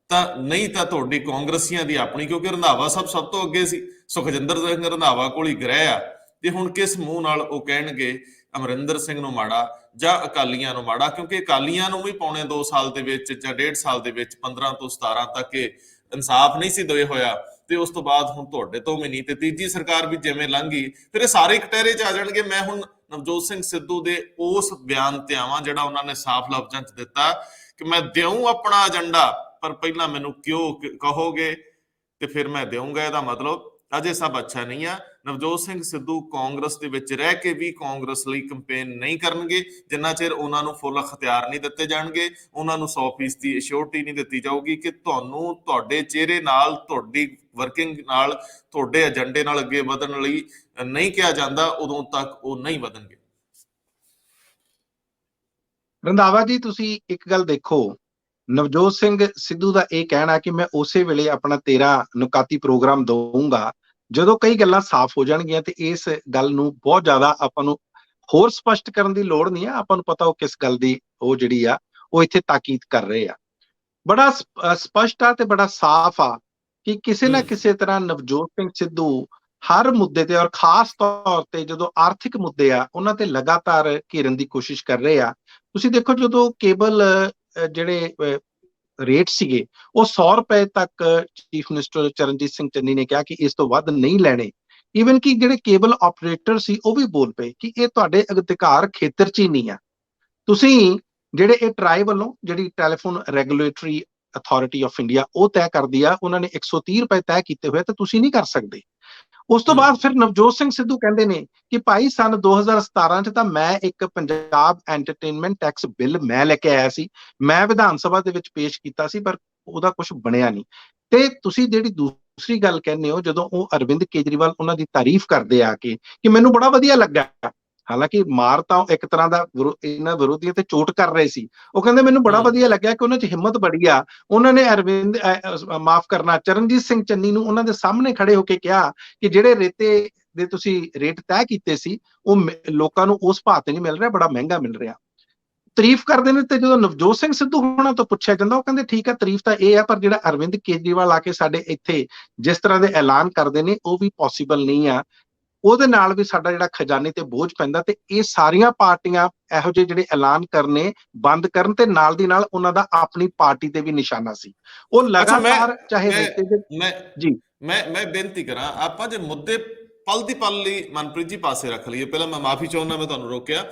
ਤਾਂ ਨਹੀਂ ਤਾਂ ਤੁਹਾਡੀ ਕਾਂਗਰਸੀਆਂ ਦੀ ਆਪਣੀ, ਕਿਉਂਕਿ ਰੰਧਾਵਾ ਸਾਹਿਬ ਸਭ ਤੋਂ ਅੱਗੇ ਸੀ, ਸੁਖਜਿੰਦਰ ਸਿੰਘ ਰੰਧਾਵਾ ਕੋਲ ਹੀ ਗ੍ਰਹਿ ਆ, ਤੇ ਹੁਣ ਕਿਸ ਮੂੰਹ ਨਾਲ ਉਹ ਕਹਿਣਗੇ ਅਮਰਿੰਦਰ ਸਿੰਘ ਨੂੰ ਮਾੜਾ ਜਾਂ ਅਕਾਲੀਆਂ ਨੂੰ ਮਾੜਾ? ਕਿਉਂਕਿ ਅਕਾਲੀਆਂ ਨੂੰ ਵੀ ਪੌਣੇ 2 ਸਾਲ ਦੇ ਵਿੱਚ ਜਾਂ 1.5 ਸਾਲ ਦੇ ਵਿੱਚ 15 ਤੋਂ 17 ਤੱਕ ਇਨਸਾਫ ਨਹੀਂ ਸੀ ਦੇ ਹੋਇਆ, ਤੇ ਉਸ ਤੋਂ ਬਾਅਦ ਹੁਣ ਤੁਹਾਡੇ ਤੋਂ ਵੀ ਨਹੀਂ, ਤੇ ਤੀਜੀ ਸਰਕਾਰ ਵੀ ਜਿਵੇਂ ਲੰਘ ਗਈ, ਫਿਰ ਇਹ ਸਾਰੇ ਕਟਹਿਰੇ 'ਚ ਆ ਜਾਣਗੇ। ਮੈਂ ਹੁਣ ਨਵਜੋਤ ਸਿੰਘ ਸਿੱਧੂ ਦੇ ਉਸ ਬਿਆਨ ਤੇ ਆਵਾਂ ਜਿਹੜਾ ਉਹਨਾਂ ਨੇ ਸਾਫ਼ ਲਫ਼ਜ਼ਾਂ 'ਚ ਦਿੱਤਾ ਕਿ ਮੈਂ ਦਿਉਂ ਆਪਣਾ ਏਜੰਡਾ, ਪਰ ਪਹਿਲਾਂ ਮੈਨੂੰ ਕਿਉਂ ਕਹੋਗੇ ਤੇ ਫਿਰ ਮੈਂ ਦੇਵਾਂਗਾ। ਇਹਦਾ ਮਤਲਬ ਅਜੇ ਸਭ ਅੱਛਾ ਨਹੀਂ ਆ। ਨਵਜੋਤ ਸਿੰਘ ਸਿੱਧੂ ਕਾਂਗਰਸ ਦੇ ਵਿੱਚ ਰਹਿ ਕੇ ਵੀ ਕਾਂਗਰਸ ਲਈ ਕੰਪੇਨ ਨਹੀਂ ਕਰਨਗੇ ਜਿੰਨਾ ਚਿਰ ਉਹਨਾਂ ਨੂੰ ਫੁੱਲ ਅਖਤਿਆਰ ਨਹੀਂ ਦਿੱਤੇ ਜਾਣਗੇ, ਉਹਨਾਂ ਨੂੰ 100% ਦੀ ਅਸ਼ੋਰਟੀ ਨਹੀਂ ਦਿੱਤੀ ਜਾਊਗੀ ਕਿ ਤੁਹਾਨੂੰ ਤੁਹਾਡੇ ਚਿਹਰੇ ਨਾਲ, ਤੁਹਾਡੀ ਵਰਕਿੰਗ ਨਾਲ, ਤੁਹਾਡੇ ਏਜੰਡੇ ਨਾਲ ਅੱਗੇ ਵਧਣ ਲਈ ਨਹੀਂ ਕਿਹਾ ਜਾਂਦਾ, ਉਦੋਂ ਤੱਕ ਉਹ ਨਹੀਂ ਵਧਣਗੇ। ਰੰਧਾਵਾ ਜੀ, ਤੁਸੀਂ ਇੱਕ ਗੱਲ ਦੇਖੋ, ਨਵਜੋਤ ਸਿੰਘ ਸਿੱਧੂ ਦਾ ਇਹ ਕਹਿਣਾ ਕਿ ਮੈਂ ਉਸੇ ਵੇਲੇ ਆਪਣਾ 13 ਨੁਕਾਤੀ ਪ੍ਰੋਗਰਾਮ ਦਊਂਗਾ ਜਦੋਂ ਕਈ ਗੱਲਾਂ ਸਾਫ਼ ਹੋ ਜਾਣਗੀਆਂ ਤੇ ਇਸ ਗੱਲ ਨੂੰ ਬਹੁਤ ਜ਼ਿਆਦਾ ਆਪਾਂ ਨੂੰ ਹੋਰ ਸਪਸ਼ਟ ਕਰਨ ਦੀ ਲੋੜ ਨਹੀਂ ਆ। ਆਪਾਂ ਨੂੰ ਪਤਾ ਉਹ ਕਿਸ ਗੱਲ ਦੀ ਉਹ ਜਿਹੜੀ ਆ ਉਹ ਇੱਥੇ ਤਾਕੀਦ ਕਰ ਰਹੇ ਆ। ਬੜਾ ਸਪਸ਼ਟ ਆ ਤੇ ਬੜਾ ਸਾਫ਼ ਆ ਕਿ ਕਿਸੇ ਨਾ ਕਿਸੇ ਤਰ੍ਹਾਂ ਨਵਜੋਤ ਸਿੰਘ ਸਿੱਧੂ ਹਰ ਮੁੱਦੇ ਤੇ, ਔਰ ਖਾਸ ਤੌਰ ਤੇ ਜਦੋਂ ਆਰਥਿਕ ਮੁੱਦੇ ਆ ਉਹਨਾਂ ਤੇ ਲਗਾਤਾਰ ਘੇਰਨ ਦੀ ਕੋਸ਼ਿਸ਼ ਕਰ ਰਹੇ ਆ। ਤੁਸੀਂ ਦੇਖੋ ਜਦੋਂ ਕੇਬਲ ਜਿਹੜੇ ਰੇਟ ਸੀਗੇ ਉਹ 100 ਰੁਪਏ ਤੱਕ ਚੀਫ ਮਿਨਿਸਟਰ ਚਰਨਜੀਤ ਸਿੰਘ ਚੰਨੀ ਨੇ ਕਿਹਾ ਕਿ ਇਸ ਤੋਂ ਵੱਧ ਨਹੀਂ ਲੈਣੇ। ਈਵਨ ਕਿ ਜਿਹੜੇ ਕੇਬਲ ਆਪਰੇਟਰ ਸੀ ਉਹ ਵੀ ਬੋਲ ਪਏ ਕਿ ਇਹ ਤੁਹਾਡੇ ਅਧਿਕਾਰ ਖੇਤਰ 'ਚ ਹੀ ਨਹੀਂ ਆ। ਤੁਸੀਂ ਜਿਹੜੇ ਇਹ ਟਰਾਈ ਵੱਲੋਂ ਜਿਹੜੀ telephone regulatory authority of India ਉਹ ਤੈਅ ਕਰਦੀ ਆ, ਉਹਨਾਂ ਨੇ 130 ਰੁਪਏ ਤੈਅ ਕੀਤੇ ਹੋਏ ਤੇ ਤੁਸੀਂ ਨਹੀਂ ਕਰ ਸਕਦੇ। ਉਸ ਤੋਂ ਬਾਅਦ ਫਿਰ ਨਵਜੋਤ ਸਿੰਘ ਸਿੱਧੂ ਕਹਿੰਦੇ ਨੇ ਕਿ ਭਾਈ ਸਨ 2017 ਚ ਤਾਂ ਮੈਂ ਇੱਕ ਪੰਜਾਬ ਐਂਟਰਟੇਨਮੈਂਟ ਟੈਕਸ ਬਿੱਲ ਮੈਂ ਲੈ ਕੇ ਆਇਆ ਸੀ, ਮੈਂ ਵਿਧਾਨ ਸਭਾ ਦੇ ਵਿੱਚ ਪੇਸ਼ ਕੀਤਾ ਸੀ, ਪਰ ਉਹਦਾ ਕੁਝ ਬਣਿਆ ਨਹੀਂ। ਤੇ ਤੁਸੀਂ ਜਿਹੜੀ ਦੂਸਰੀ ਗੱਲ ਕਹਿੰਦੇ ਹੋ, ਜਦੋਂ ਉਹ ਅਰਵਿੰਦ ਕੇਜਰੀਵਾਲ ਉਹਨਾਂ ਦੀ ਤਾਰੀਫ ਕਰਦੇ ਆ ਕਿ ਮੈਨੂੰ ਬੜਾ ਵਧੀਆ ਲੱਗਾ, ਹਾਲਾਂਕਿ ਮਾਰ ਤਾਂ ਇੱਕ ਤਰ੍ਹਾਂ ਦਾ ਇਹਨਾਂ ਵਿਰੋਧੀਆਂ ਤੇ ਚੋਟ ਕਰ ਰਹੇ ਸੀ, ਉਹ ਕਹਿੰਦੇ ਮੈਨੂੰ ਬੜਾ ਵਧੀਆ ਲੱਗਿਆ ਕਿ ਉਹਨਾਂ 'ਚ ਹਿੰਮਤ ਬੜੀ ਆ। ਉਹਨਾਂ ਨੇ ਮਾਫ ਕਰਨਾ ਚਰਨਜੀਤ ਸਿੰਘ ਚੰਨੀ ਨੂੰ ਉਹਨਾਂ ਦੇ ਸਾਹਮਣੇ ਖੜੇ ਹੋ ਕੇ ਕਿਹਾ ਕਿ ਜਿਹੜੇ ਰੇਤੇ ਦੇ ਤੁਸੀਂ ਰੇਟ ਤੈਅ ਕੀਤੇ ਸੀ ਉਹ ਲੋਕਾਂ ਨੂੰ ਉਸ ਭਾਅ ਤੇ ਨਹੀਂ ਮਿਲ ਰਿਹਾ, ਬੜਾ ਮਹਿੰਗਾ ਮਿਲ ਰਿਹਾ। ਤਾਰੀਫ ਕਰਦੇ ਨੇ ਤੇ ਜਦੋਂ ਨਵਜੋਤ ਸਿੰਘ ਸਿੱਧੂ ਹੋਣਾ ਤੋਂ ਪੁੱਛਿਆ ਜਾਂਦਾ ਉਹ ਕਹਿੰਦੇ ਠੀਕ ਹੈ ਤਾਰੀਫ ਤਾਂ ਇਹ ਆ, ਪਰ ਜਿਹੜਾ ਅਰਵਿੰਦ ਕੇਜਰੀਵਾਲ ਆ ਕੇ ਸਾਡੇ ਇੱਥੇ ਜਿਸ ਤਰ੍ਹਾਂ ਦੇ ਐਲਾਨ ਕਰਦੇ ਨੇ ਉਹ ਵੀ ਪੋਸੀਬਲ ਨਹੀਂ ਆ, ਉਹਦੇ ਨਾਲ ਵੀ ਸਾਡਾ ਜਿਹੜਾ ਖਜ਼ਾਨੇ ਤੇ ਬੋਝ ਪੈਂਦਾ। ਤੇ ਇਹ ਸਾਰੀਆਂ ਪਾਰਟੀਆਂ ਇਹੋ ਜਿਹੇ ਜਿਹੜੇ ਐਲਾਨ ਕਰਨੇ ਬੰਦ ਕਰਨ ਤੇ ਨਾਲ ਦੀ ਨਾਲ ਉਹਨਾਂ ਦਾ ਆਪਣੀ ਪਾਰਟੀ ਤੇ ਵੀ ਨਿਸ਼ਾਨਾ ਸੀ। ਉਹ ਲਗਾਤਾਰ ਚਾਹੇ ਮੈਂ ਬੇਨਤੀ ਕਰਾਂ, ਆਪਾਂ ਜੇ ਮੁੱਦੇ ਪਲ ਦੀ ਪਲ ਲਈ ਮਨਪ੍ਰੀਤ ਜੀ ਪਾਸੇ ਰੱਖ ਲਈਏ, ਪਹਿਲਾਂ ਮੈਂ ਮਾਫੀ ਚਾਹੁੰਦਾ ਮੈਂ ਤੁਹਾਨੂੰ ਰੋਕਿਆ,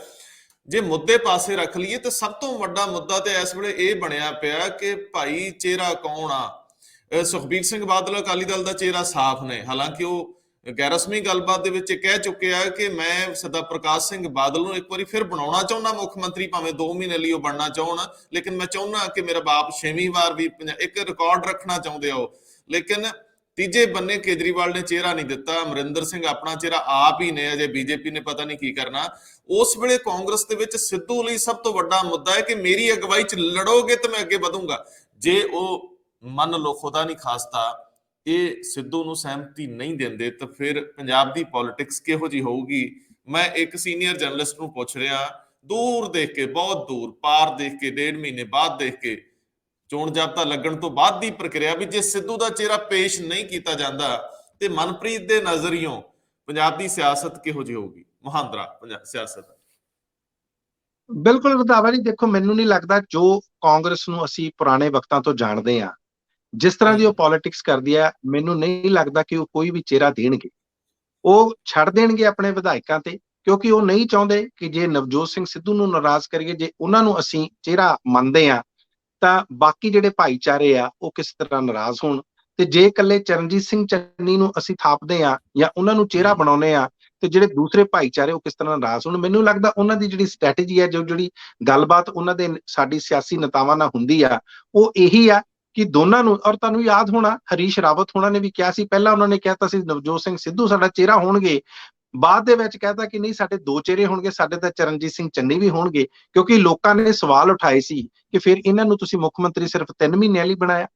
ਜੇ ਮੁੱਦੇ ਪਾਸੇ ਰੱਖ ਲਈਏ ਤਾਂ ਸਭ ਤੋਂ ਵੱਡਾ ਮੁੱਦਾ ਤੇ ਇਸ ਵੇਲੇ ਇਹ ਬਣਿਆ ਪਿਆ ਕਿ ਭਾਈ ਚਿਹਰਾ ਕੌਣ ਆ। ਸੁਖਬੀਰ ਸਿੰਘ ਬਾਦਲ ਅਕਾਲੀ ਦਲ ਦਾ ਚਿਹਰਾ ਸਾਫ਼ ਨੇ, ਹਾਲਾਂਕਿ ਉਹ ਗੈਰ ਰਸਮੀ ਗੱਲਬਾਤ ਦੇ ਵਿੱਚ ਕਹਿ ਚੁੱਕੇ ਆ ਕਿ ਮੈਂ ਸਰਦਾਰ ਪ੍ਰਕਾਸ਼ ਸਿੰਘ ਬਾਦਲ ਨੂੰ ਇੱਕ ਵਾਰੀ ਫਿਰ ਬਣਾਉਣਾ ਚਾਹੁੰਦਾ ਮੁੱਖ ਮੰਤਰੀ, ਭਾਵੇਂ 2 ਮਹੀਨੇ ਲਈ ਉਹ ਬਣਨਾ ਚਾਹੁਣ, ਲੇਕਿਨ ਮੈਂ ਚਾਹੁੰਦਾ ਕਿ ਮੇਰਾ ਬਾਪ 6ਵੀਂ ਵਾਰ ਵੀ ਇੱਕ ਰਿਕਾਰਡ ਰੱਖਣਾ ਚਾਹੁੰਦੇ ਆ ਉਹ। ਲੇਕਿਨ ਤੀਜੇ ਬੰਨੇ ਕੇਜਰੀਵਾਲ ਨੇ ਚਿਹਰਾ ਨਹੀਂ ਦਿੱਤਾ, ਅਮਰਿੰਦਰ ਸਿੰਘ ਆਪਣਾ ਚਿਹਰਾ ਆਪ ਹੀ ਨੇ, ਅਜੇ ਬੀਜੇਪੀ ਨੇ ਪਤਾ ਨਹੀਂ ਕੀ ਕਰਨਾ। ਉਸ ਵੇਲੇ ਕਾਂਗਰਸ ਦੇ ਵਿੱਚ ਸਿੱਧੂ ਲਈ ਸਭ ਤੋਂ ਵੱਡਾ ਮੁੱਦਾ ਹੈ ਕਿ ਮੇਰੀ ਅਗਵਾਈ 'ਚ ਲੜੋਗੇ ਤਾਂ ਮੈਂ ਅੱਗੇ ਵਧੂੰਗਾ। ਜੇ ਉਹ ਮੰਨ ਲਓ ਖੁਦਾ ਨਹੀਂ ਖਾਸਤਾ ਇਹ ਸਿੱਧੂ ਨੂੰ ਸਹਿਮਤੀ ਨਹੀਂ ਦਿੰਦੇ ਤਾਂ ਫਿਰ ਪੰਜਾਬ ਦੀ ਪੋਲਿਟਿਕਸ ਕਿਹੋ ਜਿਹੀ ਹੋਊਗੀ। ਮੈਂ ਇੱਕ ਸੀਨੀਅਰ ਜਰਨਲਿਸਟ ਨੂੰ ਪੁੱਛ ਰਿਹਾ, ਦੂਰ ਦੇਖ ਕੇ, ਬਹੁਤ ਦੂਰ ਪਾਰ ਦੇਖ ਕੇ, 1.5 ਮਹੀਨੇ ਬਾਅਦ ਦੇਖ ਕੇ, ਚੋਣ ਜਾਬਤਾ ਲੱਗਣ ਤੋਂ ਬਾਅਦ ਦੀ ਪ੍ਰਕਿਰਿਆ ਵੀ ਜੇ ਸਿੱਧੂ ਦਾ ਚਿਹਰਾ ਪੇਸ਼ ਨਹੀਂ ਕੀਤਾ ਜਾਂਦਾ ਤੇ ਮਨਪ੍ਰੀਤ ਦੇ ਨਜ਼ਰੀਓਂ ਪੰਜਾਬ ਦੀ ਸਿਆਸਤ ਕਿਹੋ ਜਿਹੀ ਹੋਊਗੀ, ਮੁਹਾਂਦਰਾ ਪੰਜਾਬ ਸਿਆਸਤ। ਬਿਲਕੁਲ ਰੰਧਾਵਾ ਜੀ, ਦੇਖੋ ਮੈਨੂੰ ਨਹੀਂ ਲੱਗਦਾ ਜੋ ਕਾਂਗਰਸ ਨੂੰ ਅਸੀਂ ਪੁਰਾਣੇ ਵਕਤਾਂ ਤੋਂ ਜਾਣਦੇ ਆ, ਜਿਸ ਤਰ੍ਹਾਂ ਦੀ ਉਹ ਪੋਲਿਟਿਕਸ ਕਰਦੀ ਆ, ਮੈਨੂੰ ਨਹੀਂ ਲੱਗਦਾ ਕਿ ਉਹ ਕੋਈ ਵੀ ਚਿਹਰਾ ਦੇਣਗੇ। ਉਹ ਛੱਡ ਦੇਣਗੇ ਆਪਣੇ ਵਿਧਾਇਕਾਂ ਤੇ, ਕਿਉਂਕਿ ਉਹ ਨਹੀਂ ਚਾਹੁੰਦੇ ਕਿ ਜੇ ਨਵਜੋਤ ਸਿੰਘ ਸਿੱਧੂ ਨੂੰ ਨਾਰਾਜ਼ ਕਰੀਏ, ਜੇ ਉਹਨਾਂ ਨੂੰ ਅਸੀਂ ਚਿਹਰਾ ਮੰਨਦੇ ਆ ਤਾਂ ਬਾਕੀ ਜਿਹੜੇ ਭਾਈਚਾਰੇ ਆ ਉਹ ਕਿਸ ਤਰ੍ਹਾਂ ਨਾਰਾਜ਼ ਹੋਣ। ਤੇ ਜੇ ਇਕੱਲੇ ਚਰਨਜੀਤ ਸਿੰਘ ਚੰਨੀ ਨੂੰ ਅਸੀਂ ਥਾਪਦੇ ਆ ਜਾਂ ਉਹਨਾਂ ਨੂੰ ਚਿਹਰਾ ਬਣਾਉਂਦੇ ਆ ਤੇ ਜਿਹੜੇ ਦੂਸਰੇ ਭਾਈਚਾਰੇ ਉਹ ਕਿਸ ਤਰ੍ਹਾਂ ਨਾਰਾਜ਼ ਹੋਣ। ਮੈਨੂੰ ਲੱਗਦਾ ਉਹਨਾਂ ਦੀ ਜਿਹੜੀ ਸਟ੍ਰੈਟਜੀ ਹੈ, ਜਿਹੜੀ ਗੱਲਬਾਤ ਉਹਨਾਂ ਦੇ ਸਾਡੀ ਸਿਆਸੀ ਨੇਤਾਵਾਂ ਨਾਲ ਹੁੰਦੀ ਆ, ਉਹ ਇਹੀ ਆ ਕਿ ਦੋਨਾਂ ਨੂੰ, ਔਰ ਤੁਹਾਨੂੰ ਯਾਦ ਹੋਣਾ ਹਰੀਸ਼ ਰਾਵਤ ਹੋਣਾ ਨੇ ਵੀ ਕਿਹਾ ਸੀ, ਪਹਿਲਾਂ ਉਹਨਾਂ ਨੇ ਕਹਿਤਾ ਸੀ ਨਵਜੋਤ ਸਿੰਘ ਸਿੱਧੂ ਸਾਡਾ ਚਿਹਰਾ ਹੋਣਗੇ, ਬਾਅਦ ਦੇ ਵਿੱਚ ਕਹਿਤਾ ਕਿ ਨਹੀਂ ਸਾਡੇ 2 ਚਿਹਰੇ ਹੋਣਗੇ, ਸਾਡੇ ਤਾਂ ਚਰਨਜੀਤ ਸਿੰਘ ਚੰਨੀ ਵੀ ਹੋਣਗੇ, ਕਿਉਂਕਿ ਲੋਕਾਂ ਨੇ ਸਵਾਲ ਉਠਾਏ ਸੀ ਕਿ ਫਿਰ ਇਹਨਾਂ ਨੂੰ ਤੁਸੀਂ ਮੁੱਖ ਮੰਤਰੀ ਸਿਰਫ 3 ਮਹੀਨਿਆਂ ਲਈ ਬਣਾਇਆ।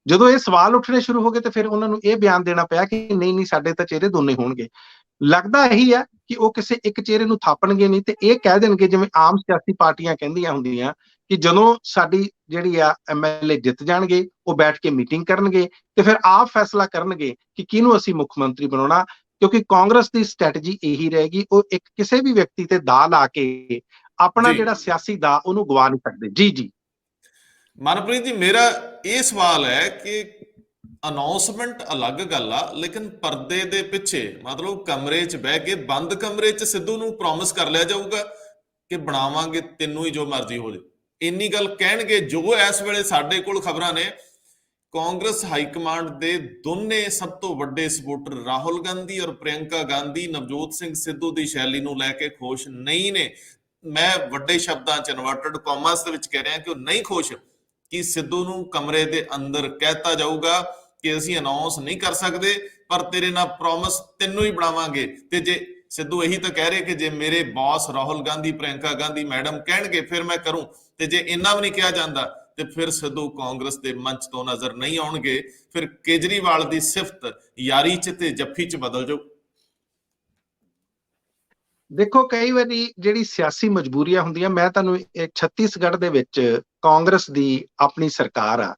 ਜਦੋਂ ਇਹ ਸਵਾਲ ਉੱਠਣੇ ਸ਼ੁਰੂ ਹੋ ਗਏ ਤੇ ਫਿਰ ਉਹਨਾਂ ਨੂੰ ਇਹ ਬਿਆਨ ਦੇਣਾ ਪਿਆ ਕਿ ਨਹੀਂ ਸਾਡੇ ਤਾਂ ਚਿਹਰੇ ਦੋਨੇ ਹੋਣਗੇ। ਲੱਗਦਾ ਇਹੀ ਆ ਕਿ ਉਹ ਕਿਸੇ ਇੱਕ ਚਿਹਰੇ ਨੂੰ ਥਾਪਣਗੇ ਨਹੀਂ ਤੇ ਇਹ ਕਹਿ ਦੇਣਗੇ ਜਿਵੇਂ ਆਮ ਸਿਆਸੀ ਪਾਰਟੀਆਂ ਕਹਿੰਦੀਆਂ ਹੁੰਦੀਆਂ ਕਿ ਜਦੋਂ ਸਾਡੀ ਜਿਹੜੀ ਆ MLA ਜਿੱਤ ਜਾਣਗੇ ਉਹ ਬੈਠ ਕੇ ਮੀਟਿੰਗ ਕਰਨਗੇ ਤੇ ਫਿਰ ਆਪ ਫੈਸਲਾ ਕਰਨਗੇ ਕਿ ਕਿਹਨੂੰ ਅਸੀਂ ਮੁੱਖ ਮੰਤਰੀ ਬਣਾਉਣਾ, ਕਿਉਂਕਿ ਕਾਂਗਰਸ ਦੀ ਸਟ੍ਰੈਟਜੀ ਇਹੀ ਰਹੇਗੀ। ਉਹ ਇੱਕ ਕਿਸੇ ਵੀ ਵਿਅਕਤੀ ਤੇ ਦਾਅ ਲਾ ਕੇ ਆਪਣਾ ਜਿਹੜਾ ਸਿਆਸੀ ਦਾਅ ਉਹਨੂੰ ਗਵਾ ਨਹੀਂ ਸਕਦੇ। ਜੀ ਮਨਪ੍ਰੀਤ ਜੀ, ਮੇਰਾ ਇਹ ਸਵਾਲ ਹੈ ਕਿ ਅਨਾਉਂਸਮੈਂਟ ਅਲੱਗ ਗੱਲ ਆ, ਲੇਕਿਨ ਪਰਦੇ ਦੇ ਪਿੱਛੇ ਮਤਲਬ ਕਮਰੇ 'ਚ ਬਹਿ ਕੇ ਬੰਦ ਕਮਰੇ 'ਚ ਸਿੱਧੂ ਨੂੰ ਪ੍ਰੋਮਿਸ ਕਰ ਲਿਆ ਜਾਊਗਾ ਕਿ ਬਣਾਵਾਂਗੇ ਤੈਨੂੰ ਹੀ ਜੋ ਮਰਜ਼ੀ ਹੋ ਜਾਏ, ਇੰਨੀ ਗੱਲ ਕਹਿਣਗੇ। ਜੋ ਇਸ ਵੇਲੇ ਸਾਡੇ ਕੋਲ ਖਬਰਾਂ ਨੇ, ਕਾਂਗਰਸ ਹਾਈ ਕਮਾਂਡ ਦੇ ਦੋਨੇ ਸਭ ਤੋਂ ਵੱਡੇ ਸਪੋਰਟਰ ਰਾਹੁਲ ਗਾਂਧੀ ਔਰ ਪ੍ਰਿਯੰਕਾ ਗਾਂਧੀ ਨਵਜੋਤ ਸਿੰਘ ਸਿੱਧੂ ਦੀ ਸ਼ੈਲੀ ਨੂੰ ਲੈ ਕੇ ਖੁਸ਼ ਨਹੀਂ ਨੇ। ਮੈਂ ਵੱਡੇ ਸ਼ਬਦਾਂ 'ਚ ਇਨਵਰਟਡ ਕਾਮਰਸ ਦੇ ਵਿੱਚ ਕਹਿ ਰਿਹਾ ਕਿ ਉਹ ਨਹੀਂ ਖੁਸ਼ ਕਿ ਸਿੱਧੂ ਨੂੰ ਕਮਰੇ ਦੇ ਅੰਦਰ ਕਹਿਤਾ ਜਾਊਗਾ ਕਿ ਅਸੀਂ ਅਨਾਉਂਸ ਨਹੀਂ ਕਰ ਸਕਦੇ, ਪਰ ਤੇਰੇ ਨਾਲ ਪ੍ਰੋਮਿਸ ਤੈਨੂੰ ਹੀ ਬਣਾਵਾਂਗੇ। ਤੇ ਜੇ ਸਿੱਧੂ ਇਹੀ ਤਾਂ ਕਹਿ ਰਹੇ ਕਿ ਜੇ ਮੇਰੇ ਬੌਸ ਰਾਹੁਲ ਗਾਂਧੀ ਪ੍ਰਿਯੰਕਾ ਗਾਂਧੀ ਮੈਡਮ ਕਹਿਣਗੇ ਫਿਰ ਮੈਂ ਕਰੂੰ, ਤੇ ਜੇ ਇੰਨਾ ਵੀ ਨਹੀਂ ਕਿਹਾ ਜਾਂਦਾ ਤੇ ਫਿਰ ਸਿੱਧੂ ਕਾਂਗਰਸ ਦੇ ਮੰਚ ਤੋਂ ਨਜ਼ਰ ਨਹੀਂ ਆਉਣਗੇ, ਫਿਰ ਕੇਜਰੀਵਾਲ ਦੀ ਸਿਫਤ ਯਾਰੀ 'ਚ ਤੇ ਜੱਫੀ 'ਚ ਬਦਲ ਜਾਊ। ਦੇਖੋ, ਕਈ ਵਾਰੀ ਜਿਹੜੀ ਸਿਆਸੀ ਮਜਬੂਰੀਆਂ ਹੁੰਦੀਆਂ, ਮੈਂ ਤੁਹਾਨੂੰ ਛੱਤੀਸਗੜ੍ਹ ਦੇ ਵਿੱਚ ਕਾਂਗਰਸ ਦੀ ਆਪਣੀ ਸਰਕਾਰ ਆ,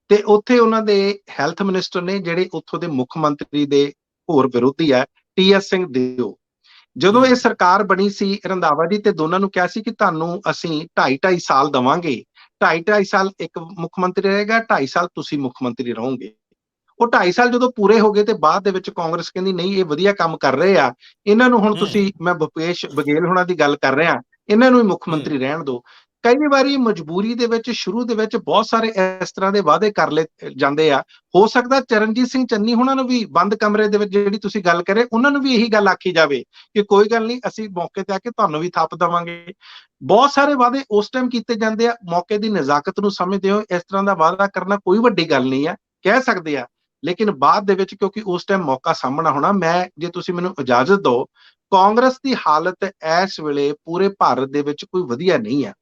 ਤੇ ਉੱਥੇ ਉਹਨਾਂ ਦੇ ਹੈਲਥ ਮਿਨਿਸਟਰ ਨੇ ਜਿਹੜੇ ਉੱਥੋਂ ਦੇ ਮੁੱਖ ਮੰਤਰੀ ਦੇ ਹੋਰ ਵਿਰੋਧੀ ਆ, TS ਸਿੰਘ ਦਿਓ। ਜਦੋਂ ਇਹ ਸਰਕਾਰ ਬਣੀ ਸੀ ਰੰਧਾਵਾ ਜੀ ਤੇ ਦੋਨਾਂ ਨੂੰ ਕਿਹਾ ਸੀ ਕਿ ਤੁਹਾਨੂੰ ਅਸੀਂ 2.5 ਸਾਲ ਦੇਵਾਂਗੇ, 2.5 ਸਾਲ ਇੱਕ ਮੁੱਖ ਮੰਤਰੀ ਰਹੇਗਾ, 2.5 ਸਾਲ ਤੁਸੀਂ ਮੁੱਖ ਮੰਤਰੀ ਰਹੋਗੇ। ਉਹ 2.5 ਸਾਲ ਜਦੋਂ ਪੂਰੇ ਹੋ ਗਏ ਤੇ ਬਾਅਦ ਦੇ ਵਿੱਚ ਕਾਂਗਰਸ ਕਹਿੰਦੀ ਨਹੀਂ, ਇਹ ਵਧੀਆ ਕੰਮ ਕਰ ਰਹੇ ਆ, ਇਹਨਾਂ ਨੂੰ ਹੁਣ ਤੁਸੀਂ, ਮੈਂ ਭੁਪੇਸ਼ ਬਘੇਲ ਹੋਣਾ ਦੀ ਗੱਲ ਕਰ ਰਿਹਾ, ਇਹਨਾਂ ਨੂੰ ਹੀ ਮੁੱਖ ਮੰਤਰੀ ਰਹਿਣ ਦਿਓ। ਕਈ ਵਾਰੀ ਮਜਬੂਰੀ ਦੇ ਵਿੱਚ ਸ਼ੁਰੂ ਦੇ ਵਿੱਚ ਬਹੁਤ ਸਾਰੇ ਇਸ ਤਰ੍ਹਾਂ ਦੇ ਵਾਅਦੇ ਕਰ ਲਏ ਜਾਂਦੇ ਆ। ਹੋ ਸਕਦਾ ਚਰਨਜੀਤ ਸਿੰਘ ਚੰਨੀ ਹੋਣਾ ਨੂੰ ਵੀ ਬੰਦ ਕਮਰੇ ਦੇ ਵਿੱਚ ਜਿਹੜੀ ਤੁਸੀਂ ਗੱਲ ਕਰੇ, ਉਹਨਾਂ ਨੂੰ ਵੀ ਇਹੀ ਗੱਲ ਆਖੀ ਜਾਵੇ ਕਿ ਕੋਈ ਗੱਲ ਨਹੀਂ, ਅਸੀਂ ਮੌਕੇ ਤੇ ਆ ਕੇ ਤੁਹਾਨੂੰ ਵੀ ਥੱਪ ਦੇਵਾਂਗੇ। ਬਹੁਤ ਸਾਰੇ ਵਾਅਦੇ ਉਸ ਟਾਈਮ ਕੀਤੇ ਜਾਂਦੇ ਆ, ਮੌਕੇ ਦੀ ਨਜ਼ਾਕਤ ਨੂੰ ਸਮਝਦੇ ਹੋ, ਇਸ ਤਰ੍ਹਾਂ ਦਾ ਵਾਅਦਾ ਕਰਨਾ ਕੋਈ ਵੱਡੀ ਗੱਲ ਨਹੀਂ ਆ, ਕਹਿ ਸਕਦੇ ਆ। ਲੇਕਿਨ ਬਾਅਦ ਦੇ ਵਿੱਚ, ਕਿਉਂਕਿ ਉਸ ਟਾਈਮ ਮੌਕਾ ਸਾਹਮਣਾ ਹੋਣਾ, ਮੈਂ, ਜੇ ਤੁਸੀਂ ਮੈਨੂੰ ਇਜਾਜ਼ਤ ਦਿਓ, ਕਾਂਗਰਸ ਦੀ ਹਾਲਤ ਇਸ ਵੇਲੇ ਪੂਰੇ ਭਾਰਤ ਦੇ ਵਿੱਚ ਕੋਈ ਵਧੀਆ ਨਹੀਂ ਆ।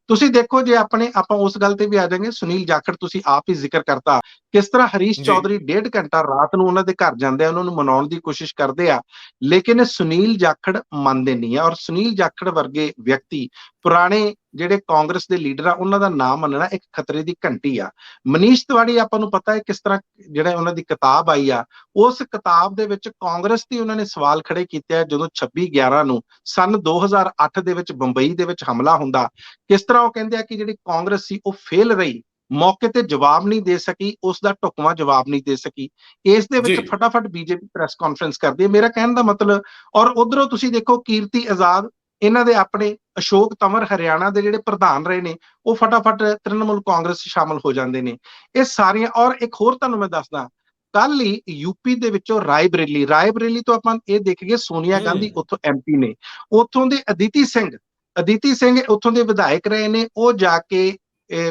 ਤੁਸੀਂ ਦੇਖੋ, ਜੇ ਆਪਾਂ ਉਸ ਗੱਲ ਤੇ ਵੀ ਆ ਜਾਵਾਂਗੇ, ਸੁਨੀਲ ਜਾਖੜ ਤੁਸੀਂ ਆਪ ਹੀ ਜ਼ਿਕਰ ਕਰਤਾ, ਕਿਸ ਤਰ੍ਹਾਂ ਹਰੀਸ਼ ਚੌਧਰੀ 1.5 ਘੰਟਾ ਰਾਤ ਨੂੰ ਉਹਨਾਂ ਦੇ ਘਰ ਜਾਂਦੇ ਆ, ਉਹਨਾਂ ਨੂੰ ਮਨਾਉਣ ਦੀ ਕੋਸ਼ਿਸ਼ ਕਰਦੇ ਆ, ਲੇਕਿਨ ਸੁਨੀਲ ਜਾਖੜ ਮੰਨਦੇ ਨਹੀਂ ਆ। ਔਰ ਸੁਨੀਲ ਜਾਖੜ ਵਰਗੇ ਵਿਅਕਤੀ, ਪੁਰਾਣੇ ਜਿਹੜੇ ਕਾਂਗਰਸ ਦੇ ਲੀਡਰ ਆ, ਉਹਨਾਂ ਦਾ ਨਾਮ ਮੰਨਣਾ ਇੱਕ ਖਤਰੇ ਦੀ ਘੰਟੀ ਆ। ਮਨੀਸ਼ ਤਿਵਾੜੀ, ਆਪਾਂ ਨੂੰ ਪਤਾ ਹੈ ਕਿਸ ਤਰ੍ਹਾਂ ਜਿਹੜਾ ਉਹਨਾਂ ਦੀ ਕਿਤਾਬ ਆਈ ਆ, ਉਸ ਕਿਤਾਬ ਦੇ ਵਿੱਚ ਕਾਂਗਰਸ ਦੀ ਉਹਨਾਂ ਨੇ ਸਵਾਲ ਖੜੇ ਕੀਤੇ ਆ। ਜਦੋਂ 26/11 ਨੂੰ ਸਨ 2008 ਦੇ ਵਿੱਚ ਬੰਬਈ ਦੇ ਵਿੱਚ ਹਮਲਾ ਹੁੰਦਾ, ਕਿਸ ਤਰ੍ਹਾਂ ਉਹ ਕਹਿੰਦੇ ਆ ਕਿ ਜਿਹੜੀ ਕਾਂਗਰਸ ਸੀ ਉਹ ਫੇਲ ਰਹੀ, ਮੌਕੇ ਤੇ ਜਵਾਬ ਨਹੀਂ ਦੇ ਸਕੀ, ਉਸ ਦਾ ਢੁਕਵਾਂ ਜਵਾਬ ਨਹੀਂ ਦੇ ਸਕੀ। ਇਸ ਦੇ ਵਿੱਚ ਫਟਾਫਟ ਬੀਜੇਪੀ ਪ੍ਰੈਸ ਕਾਨਫਰੰਸ ਕਰਦੀ ਹੈ। ਮੇਰਾ ਕਹਿਣ ਦਾ ਮਤਲਬ, ਔਰ ਉਧਰੋਂ ਤੁਸੀਂ ਦੇਖੋ ਕੀਰਤੀ ਆਜ਼ਾਦ, ਇਹਨਾਂ ਦੇ ਆਪਣੇ ਅਸ਼ੋਕ ਤੰਵਰ ਹਰਿਆਣਾ ਦੇ ਜਿਹੜੇ ਪ੍ਰਧਾਨ ਰਹੇ ਨੇ, ਉਹ ਫਟਾਫਟ ਤ੍ਰਿਣਮੂਲ ਕਾਂਗਰਸ ਸ਼ਾਮਲ ਹੋ ਜਾਂਦੇ ਨੇ। ਇਹ ਸਾਰੀਆਂ, ਔਰ ਇੱਕ ਹੋਰ ਤੁਹਾਨੂੰ ਮੈਂ ਦੱਸਦਾ, ਕੱਲ ਹੀ ਯੂਪੀ ਦੇ ਵਿੱਚੋਂ ਰਾਏਬਰੇਲੀ ਤੋਂ ਆਪਾਂ ਇਹ ਦੇਖ ਗਏ, ਸੋਨੀਆ ਗਾਂਧੀ ਉੱਥੋਂ MP ਨੇ, ਉੱਥੋਂ ਦੇ ਅਦਿਤੀ ਸਿੰਘ ਉੱਥੋਂ ਦੇ ਵਿਧਾਇਕ ਰਹੇ ਨੇ, ਉਹ ਜਾ ਕੇ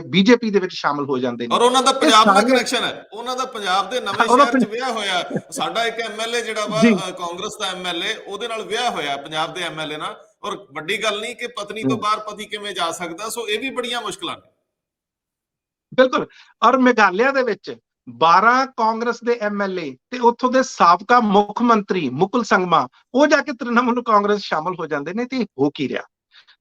ਬੀਜੇਪੀ ਦੇ ਵਿੱਚ ਸ਼ਾਮਲ ਹੋ ਜਾਂਦੇ ਨੇ। ਔਰ ਉਹਨਾਂ ਦਾ ਪੰਜਾਬ ਨਾਲ ਕਨੈਕਸ਼ਨ ਹੈ, ਉਹਨਾਂ ਦਾ ਪੰਜਾਬ ਦੇ ਨਵੇਂ ਸ਼ਹਿਰ 'ਚ ਵਿਆਹ ਹੋਇਆ। ਸਾਡਾ ਇੱਕ MLA ਜਿਹੜਾ ਵਾ ਕਾਂਗਰਸ ਦਾ MLA, ਉਹਦੇ ਨਾਲ ਵਿਆਹ ਹੋਇਆ ਪੰਜਾਬ ਦੇ MLA ਨਾਲ। ਔਰ ਵੱਡੀ ਗੱਲ ਨਹੀਂ ਕਿ ਪਤਨੀ ਤੋਂ ਬਾਹਰ ਪਤੀ ਕਿਵੇਂ ਜਾ ਸਕਦਾ, ਸੋ ਇਹ ਵੀ ਬੜੀਆਂ ਮੁਸ਼ਕਲਾਂ ਨੇ। ਬਿਲਕੁਲ। ਔਰ ਮੇਘਾਲਿਆ ਦੇ ਵਿੱਚ 12 ਕਾਂਗਰਸ ਦੇ MLA ਤੇ ਉੱਥੋਂ ਦੇ ਸਾਬਕਾ ਮੁੱਖ ਮੰਤਰੀ ਮੁਕੁਲ ਸੰਗਮਾ, ਉਹ ਜਾ ਕੇ ਤ੍ਰਿਣਮੂਲ ਕਾਂਗਰਸ ਸ਼ਾਮਲ ਹੋ ਜਾਂਦੇ ਨੇ। ਤੇ ਹੋ ਕੀ ਰਿਹਾ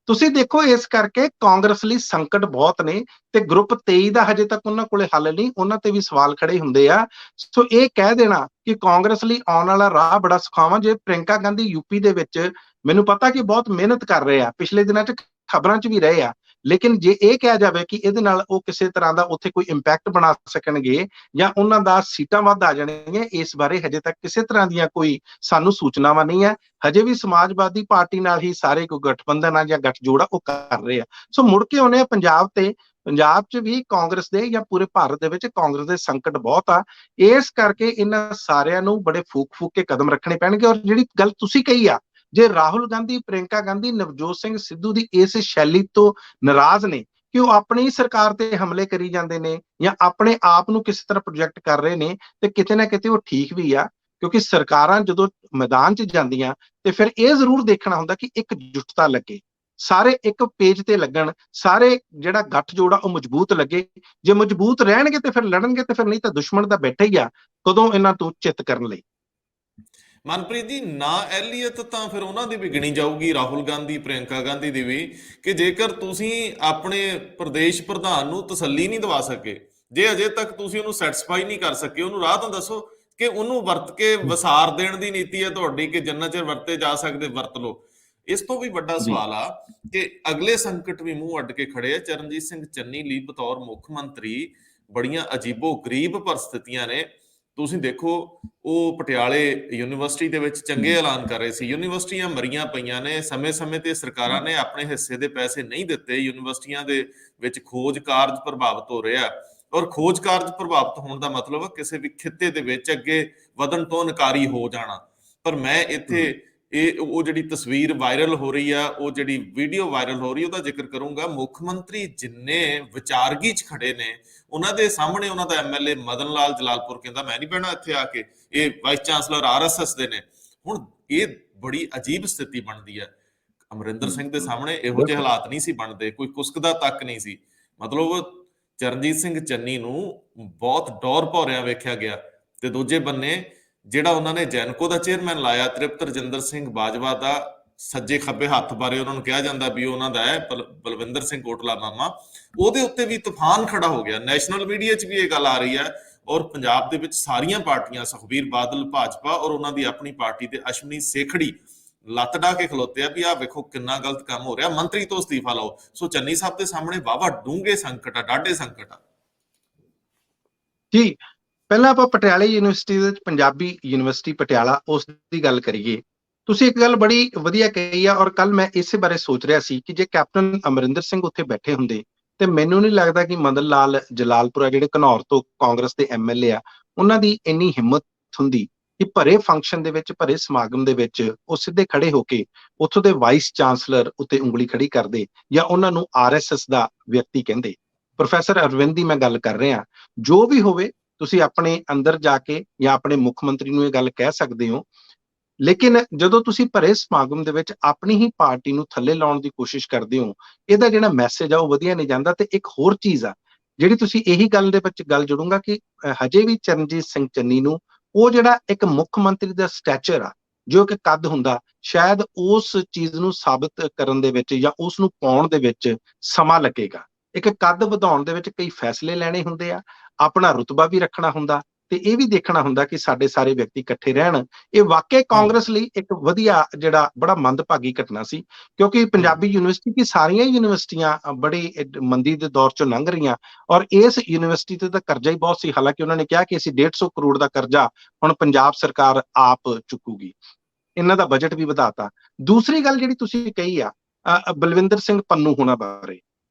ਤੁਸੀਂ ਦੇਖੋ। ਇਸ ਕਰਕੇ ਕਾਂਗਰਸ ਲਈ ਸੰਕਟ ਬਹੁਤ ਨੇ, ਤੇ ਗਰੁੱਪ 23 ਦਾ ਹਜੇ ਤੱਕ ਉਹਨਾਂ ਕੋਲੇ ਹੱਲ ਨਹੀਂ, ਉਹਨਾਂ ਤੇ ਵੀ ਸਵਾਲ ਖੜੇ ਹੁੰਦੇ ਆ। ਸੋ ਇਹ ਕਹਿ ਦੇਣਾ ਕਿ ਕਾਂਗਰਸ ਲਈ ਆਉਣ ਵਾਲਾ ਰਾਹ ਬੜਾ ਸੁਖਾਵਾਂ। ਜੇ ਪ੍ਰਿੰਕਾ ਗਾਂਧੀ ਯੂਪੀ ਦੇ ਵਿੱਚ, ਮੈਨੂੰ ਪਤਾ ਕਿ ਬਹੁਤ ਮਿਹਨਤ ਕਰ ਰਹੇ ਆ, ਪਿਛਲੇ ਦਿਨਾਂ 'ਚ ਖਬਰਾਂ 'ਚ ਵੀ ਰਹੇ ਆ, ਲੇਕਿਨ ਜੇ ਇਹ ਕਿਹਾ ਜਾਵੇ ਕਿ ਇਹਦੇ ਨਾਲ ਉਹ ਕਿਸੇ ਤਰ੍ਹਾਂ ਦਾ ਉੱਥੇ ਕੋਈ ਇੰਪੈਕਟ ਬਣਾ ਸਕਣਗੇ ਜਾਂ ਉਹਨਾਂ ਦਾ ਸੀਟਾਂ ਵੱਧ ਆ ਜਾਣਗੀਆਂ, ਇਸ ਬਾਰੇ ਹਜੇ ਤੱਕ ਕਿਸੇ ਤਰ੍ਹਾਂ ਦੀਆਂ ਕੋਈ ਸਾਨੂੰ ਸੂਚਨਾਵਾਂ ਨਹੀਂ ਹੈ। ਹਜੇ ਵੀ ਸਮਾਜਵਾਦੀ ਪਾਰਟੀ ਨਾਲ ਹੀ ਸਾਰੇ ਕੋਈ ਗਠਬੰਧਨ ਆ ਜਾਂ ਗੱਠਜੋੜ ਆ ਉਹ ਕਰ ਰਹੇ ਆ। ਸੋ ਮੁੜ ਕੇ ਆਉਣੇ ਆ ਪੰਜਾਬ ਤੇ, ਪੰਜਾਬ 'ਚ ਵੀ ਕਾਂਗਰਸ ਦੇ ਜਾਂ ਪੂਰੇ ਭਾਰਤ ਦੇ ਵਿੱਚ ਕਾਂਗਰਸ ਦੇ ਸੰਕਟ ਬਹੁਤ ਆ। ਇਸ ਕਰਕੇ ਇਹਨਾਂ ਸਾਰਿਆਂ ਨੂੰ ਬੜੇ ਫੂਕ ਕੇ ਕਦਮ ਰੱਖਣੇ ਪੈਣਗੇ। ਔਰ ਜਿਹੜੀ ਗੱਲ ਤੁਸੀਂ ਕਹੀ ਆ, ਜੇ ਰਾਹੁਲ ਗਾਂਧੀ, ਪ੍ਰਿੰਕਾ ਗਾਂਧੀ, ਨਵਜੋਤ ਸਿੰਘ ਸਿੱਧੂ ਦੀ ਇਸ ਸ਼ੈਲੀ ਤੋਂ ਨਾਰਾਜ਼ ਨੇ ਕਿ ਉਹ ਆਪਣੀ ਸਰਕਾਰ ਤੇ ਹਮਲੇ ਕਰੀ ਜਾਂਦੇ ਨੇ ਜਾਂ ਆਪਣੇ ਆਪ ਨੂੰ ਕਿਸੇ ਤਰ੍ਹਾਂ ਪ੍ਰੋਜੈਕਟ ਕਰ ਰਹੇ ਨੇ, ਤੇ ਕਿਤੇ ਨਾ ਕਿਤੇ ਉਹ ਠੀਕ ਵੀ ਆ। ਕਿਉਂਕਿ ਸਰਕਾਰਾਂ ਜਦੋਂ ਮੈਦਾਨ 'ਚ ਜਾਂਦੀਆਂ ਤੇ ਫਿਰ ਇਹ ਜ਼ਰੂਰ ਦੇਖਣਾ ਹੁੰਦਾ ਕਿ ਇਕਜੁੱਟਤਾ ਲੱਗੇ, ਸਾਰੇ ਇੱਕ ਪੇਜ ਤੇ ਲੱਗਣ, ਸਾਰੇ ਜਿਹੜਾ ਗੱਠਜੋੜ ਆ ਉਹ ਮਜ਼ਬੂਤ ਲੱਗੇ। ਜੇ ਮਜ਼ਬੂਤ ਰਹਿਣਗੇ ਤੇ ਫਿਰ ਲੜਨਗੇ, ਤੇ ਫਿਰ ਨਹੀਂ ਤਾਂ ਦੁਸ਼ਮਣ ਤਾਂ ਬੈਠਾ ਹੀ ਆ ਕਦੋਂ ਇਹਨਾਂ ਤੋਂ ਚਿੱਤ ਕਰਨ ਲਈ। ਮਨਪ੍ਰੀਤ ਜੀ, ਨਾ ਅਹਿਲੀਅਤ ਤਾਂ ਫਿਰ ਉਹਨਾਂ ਦੀ ਵੀ ਗਿਣੀ ਜਾਊਗੀ, ਰਾਹੁਲ ਗਾਂਧੀ, ਪ੍ਰਿੰਕਾ ਗਾਂਧੀ ਦੀ ਵੀ, ਕਿ ਜੇਕਰ ਤੁਸੀਂ ਆਪਣੇ ਪ੍ਰਦੇਸ਼ ਪ੍ਰਧਾਨ ਨੂੰ ਤਸੱਲੀ ਨਹੀਂ ਦਵਾ ਸਕੇ, ਜੇ ਅਜੇ ਤੱਕ ਤੁਸੀਂ ਉਹਨੂੰ ਸੈਟੀਸਫਾਈ ਨਹੀਂ ਕਰ ਸਕੇ, ਉਹਨੂੰ ਰਾਹ ਤਾਂ ਦੱਸੋ ਕਿ ਉਹਨੂੰ ਵਰਤ ਕੇ ਵਸਾਰ ਦੇਣ ਦੀ ਨੀਤੀ ਹੈ ਤੁਹਾਡੀ ਕਿ ਜਿੰਨਾ ਚਿਰ ਵਰਤੇ ਜਾ ਸਕਦੇ ਵਰਤ ਲਓ। ਇਸ ਤੋਂ ਵੀ ਵੱਡਾ ਸਵਾਲ ਆ ਕਿ ਅਗਲੇ ਸੰਕਟ ਵੀ ਮੂੰਹ ਅੱਡ ਕੇ ਖੜੇ ਆ। ਚਰਨਜੀਤ ਸਿੰਘ ਚੰਨੀ ਲਈ ਬਤੌਰ ਮੁੱਖ ਮੰਤਰੀ ਬੜੀਆਂ ਅਜੀਬੋ ਗਰੀਬ ਪਰਿਸਥਿਤੀਆਂ ਨੇ। ਤੁਸੀਂ ਦੇਖੋ, ਉਹ ਪਟਿਆਲੇ ਯੂਨੀਵਰਸਿਟੀ ਦੇ ਵਿੱਚ ਚੰਗੇ ਐਲਾਨ ਕਰ ਰਹੇ ਸੀ, ਯੂਨੀਵਰਸਿਟੀਆਂ ਮਰੀਆਂ ਪਈਆਂ ਨੇ, ਸਮੇਂ-ਸਮੇਂ ਤੇ ਸਰਕਾਰਾਂ ਨੇ ਆਪਣੇ ਹਿੱਸੇ ਦੇ ਪੈਸੇ ਨਹੀਂ ਦਿੱਤੇ, ਯੂਨੀਵਰਸਿਟੀਆਂ ਦੇ ਵਿੱਚ ਖੋਜ ਕਾਰਜ ਪ੍ਰਭਾਵਿਤ ਹੋ ਰਿਹਾ। ਔਰ ਖੋਜ ਕਾਰਜ ਪ੍ਰਭਾਵਿਤ ਹੋਣ ਦਾ ਮਤਲਬ ਕਿਸੇ ਵੀ ਖਿੱਤੇ ਦੇ ਵਿੱਚ ਅੱਗੇ ਵਧਣ ਤੋਂ ਇਨਕਾਰੀ ਹੋ ਜਾਣਾ। ਪਰ ਮੈਂ ਇੱਥੇ ਉਹ ਜਿਹੜੀ ਤਸਵੀਰ ਵਾਇਰਲ ਹੋ ਰਹੀ ਆ, ਉਹ ਜਿਹੜੀ ਵੀਡੀਓ ਵਾਇਰਲ ਹੋ ਰਹੀ, ਉਹਦਾ ਜ਼ਿਕਰ ਕਰੂੰਗਾ। ਮੁੱਖ ਮੰਤਰੀ ਜਿੰਨੇ ਵਿਚਾਰਗੀ 'ਚ ਖੜੇ ਨੇ, ਉਹਨਾਂ ਦੇ ਸਾਹਮਣੇ ਉਹਨਾਂ ਦਾ MLA ਮਦਨ ਲਾਲ ਜਲਾਲਪੁਰ ਕਹਿੰਦਾ ਮੈਂ ਨਹੀਂ ਬਹਿਣਾ ਇੱਥੇ ਆ ਕੇ, ਇਹ ਵਾਈਸ ਚਾਂਸਲਰ RSS ਦੇ ਨੇ। ਹੁਣ ਇਹ ਬੜੀ ਅਜੀਬ ਸਥਿਤੀ ਬਣਦੀ ਹੈ। ਅਮਰਿੰਦਰ ਸਿੰਘ ਦੇ ਸਾਹਮਣੇ ਇਹੋ ਜਿਹੇ ਹਾਲਾਤ ਨਹੀਂ ਸੀ ਬਣਦੇ, ਕੋਈ ਕੁਸਕਦਾ ਤੱਕ ਨਹੀਂ ਸੀ। ਮਤਲਬ ਚਰਨਜੀਤ ਸਿੰਘ ਚੰਨੀ ਨੂੰ ਬਹੁਤ ਡੌਰ ਭੌਰਿਆ ਵੇਖਿਆ ਗਿਆ। ਤੇ ਦੂਜੇ ਬੰਨੇ ਜਿਹੜਾ ਉਹਨਾਂ ਨੇ ਜੈਨਕੋ ਦਾ ਚੇਅਰਮੈਨ ਲਾਇਆ, ਤ੍ਰਿਪਤ ਰਜਿੰਦਰ ਸਿੰਘ ਬਾਜਵਾ ਦਾ ਸੱਜੇ ਖੱਬੇ ਹੱਥ ਬਾਰੇ ਉਹਨਾਂ ਨੂੰ ਕਿਹਾ ਜਾਂਦਾ ਵੀ ਉਹਨਾਂ ਦਾ ਹੈ ਬਲਵਿੰਦਰ ਸਿੰਘ ਕੋਟਲਾ ਮਾਮਾ, ਉਹਦੇ ਉੱਤੇ ਵੀ ਤੂਫਾਨ ਖੜਾ ਹੋ ਗਿਆ। ਨੈਸ਼ਨਲ ਮੀਡੀਆ 'ਚ ਵੀ ਇਹ ਗੱਲ ਆ ਰਹੀ ਹੈ, ਔਰ ਪੰਜਾਬ ਦੇ ਵਿੱਚ ਸਾਰੀਆਂ ਪਾਰਟੀਆਂ, ਸੁਖਬੀਰ ਬਾਦਲ ਭਾਜਪਾ ਔਰ ਉਹਨਾਂ ਦੀ ਆਪਣੀ ਪਾਰਟੀ ਤੇ ਅਸ਼ਵਨੀ ਸੇਖੜੀ ਲੱਤ ਡਾ ਕੇ ਖਲੋਤੇ ਆ ਵੀ ਆਹ ਵੇਖੋ ਕਿੰਨਾ ਗਲਤ ਕੰਮ ਹੋ ਰਿਹਾ, ਮੰਤਰੀ ਤੋਂ ਅਸਤੀਫਾ ਲਾਓ। ਸੋ ਚੰਨੀ ਸਾਹਿਬ ਦੇ ਸਾਹਮਣੇ ਵਾਹਵਾ ਡੂੰਘੇ ਸੰਕਟ ਆ, ਡਾਢੇ ਸੰਕਟ ਆ ਜੀ। ਪਹਿਲਾਂ ਆਪਾਂ ਪਟਿਆਲੇ ਯੂਨੀਵਰਸਿਟੀ ਦੇ ਵਿੱਚ, ਪੰਜਾਬੀ ਯੂਨੀਵਰਸਿਟੀ ਪਟਿਆਲਾ, ਉਸ ਦੀ ਗੱਲ ਕਰੀਏ। ਤੁਸੀਂ ਇੱਕ ਗੱਲ ਬੜੀ ਵਧੀਆ ਕਹੀ ਆ, ਔਰ ਕੱਲ ਮੈਂ ਇਸੇ ਬਾਰੇ ਸੋਚ ਰਿਹਾ ਸੀ ਕਿ ਜੇ ਕੈਪਟਨ ਅਮਰਿੰਦਰ ਸਿੰਘ ਉੱਥੇ ਬੈਠੇ ਹੁੰਦੇ ਤੇ ਮੈਨੂੰ ਨਹੀਂ ਲੱਗਦਾ ਕਿ ਮਦਨ ਲਾਲ ਜਲਾਲਪੁਰਾ, ਜਿਹੜੇ ਘਨੌਰ ਤੋਂ ਕਾਂਗਰਸ ਦੇ ਐਮਐਲਏ ਆ, ਉਹਨਾਂ ਦੀ ਇੰਨੀ ਹਿੰਮਤ ਹੁੰਦੀ ਕਿ ਭਰੇ ਫੰਕਸ਼ਨ ਦੇ ਵਿੱਚ, ਭਰੇ ਸਮਾਗਮ ਦੇ ਵਿੱਚ ਉਹ ਸਿੱਧੇ ਖੜੇ ਹੋ ਕੇ ਉੱਥੋਂ ਦੇ ਵਾਈਸ ਚਾਂਸਲਰ ਉੱਤੇ ਉਂਗਲੀ ਖੜੀ ਕਰਦੇ ਜਾਂ ਉਹਨਾਂ ਨੂੰ ਆਰਐਸਐਸ ਦਾ ਵਿਅਕਤੀ ਕਹਿੰਦੇ। ਪ੍ਰੋਫੈਸਰ ਅਰਵਿੰਦ ਦੀ ਮੈਂ ਗੱਲ ਕਰ ਰਿਹਾ। ਜੋ ਵੀ ਹੋਵੇ, ਤੁਸੀਂ ਆਪਣੇ ਅੰਦਰ ਜਾ ਕੇ ਜਾਂ ਆਪਣੇ ਮੁੱਖ ਮੰਤਰੀ ਨੂੰ ਇਹ ਗੱਲ ਕਹਿ ਸਕਦੇ ਹੋ, ਲੇਕਿਨ ਜਦੋਂ ਤੁਸੀਂ ਭਰੇ ਸਮਾਗਮ ਦੇ ਵਿੱਚ ਆਪਣੀ ਹੀ ਪਾਰਟੀ ਨੂੰ ਥੱਲੇ ਲਾਉਣ ਦੀ ਕੋਸ਼ਿਸ਼ ਕਰਦੇ ਹੋ, ਇਹਦਾ ਜਿਹੜਾ ਮੈਸੇਜ ਆ ਉਹ ਵਧੀਆ ਨਹੀਂ ਜਾਂਦਾ। ਤੇ ਇੱਕ ਹੋਰ ਚੀਜ਼ ਆ ਜਿਹੜੀ ਤੁਸੀਂ ਇਹੀ ਗੱਲ ਦੇ ਵਿੱਚ ਗੱਲ ਜੋੜੂੰਗਾ ਕਿ ਹਜੇ ਵੀ ਚਰਨਜੀਤ ਸਿੰਘ ਚੰਨੀ ਨੂੰ ਉਹ ਜਿਹੜਾ ਇੱਕ ਮੁੱਖ ਮੰਤਰੀ ਦਾ ਸਟੈਚਰ ਆ, ਜੋ ਕਿ ਕੱਦ ਹੁੰਦਾ, ਸ਼ਾਇਦ ਉਸ ਚੀਜ਼ ਨੂੰ ਸਾਬਤ ਕਰਨ ਦੇ ਵਿੱਚ ਜਾਂ ਉਸ ਨੂੰ ਪਾਉਣ ਦੇ ਵਿੱਚ ਸਮਾਂ ਲੱਗੇਗਾ। ਇੱਕ ਕੱਦ ਵਧਾਉਣ ਦੇ ਵਿੱਚ ਕਈ ਫੈਸਲੇ ਲੈਣੇ ਹੁੰਦੇ ਆ, ਆਪਣਾ ਰੁਤਬਾ ਵੀ ਰੱਖਣਾ ਹੁੰਦਾ, ਤੇ ਇਹ ਵੀ ਦੇਖਣਾ ਹੁੰਦਾ ਕਿ ਸਾਡੇ ਸਾਰੇ ਵਿਅਕਤੀ ਇਕੱਠੇ ਰਹਿਣ। ਇਹ ਵਾਕਈ ਕਾਂਗਰਸ ਲਈ ਇੱਕ ਵਧੀਆ, ਜਿਹੜਾ ਬੜਾ ਮੰਦਭਾਗੀ ਘਟਨਾ ਸੀ, ਕਿਉਂਕਿ ਪੰਜਾਬੀ ਯੂਨੀਵਰਸਿਟੀ ਕੀ ਸਾਰੀਆਂ ਯੂਨੀਵਰਸਿਟੀਆਂ ਬੜੀ ਮੰਦੀ ਦੇ ਦੌਰ ਚੋਂ ਲੰਘ ਰਹੀਆਂ, ਔਰ ਇਸ ਯੂਨੀਵਰਸਿਟੀ ਤੇ ਤਾਂ ਕਰਜ਼ਾ ਹੀ ਬਹੁਤ ਸੀ। ਹਾਲਾਂਕਿ ਉਹਨਾਂ ਨੇ ਕਿਹਾ ਕਿ ਅਸੀਂ 150 ਕਰੋੜ ਦਾ ਕਰਜ਼ਾ ਹੁਣ ਪੰਜਾਬ ਸਰਕਾਰ ਆਪ ਚੁੱਕੂਗੀ, ਇਹਨਾਂ ਦਾ ਬਜਟ ਵੀ ਵਧਾਤਾ। ਦੂਸਰੀ ਗੱਲ ਜਿਹੜੀ ਤੁਸੀਂ ਕਹੀ ਆ ਬਲਵਿੰਦਰ ਸਿੰਘ ਪੰਨੂ ਹੋਣਾ ਬਾਰੇ,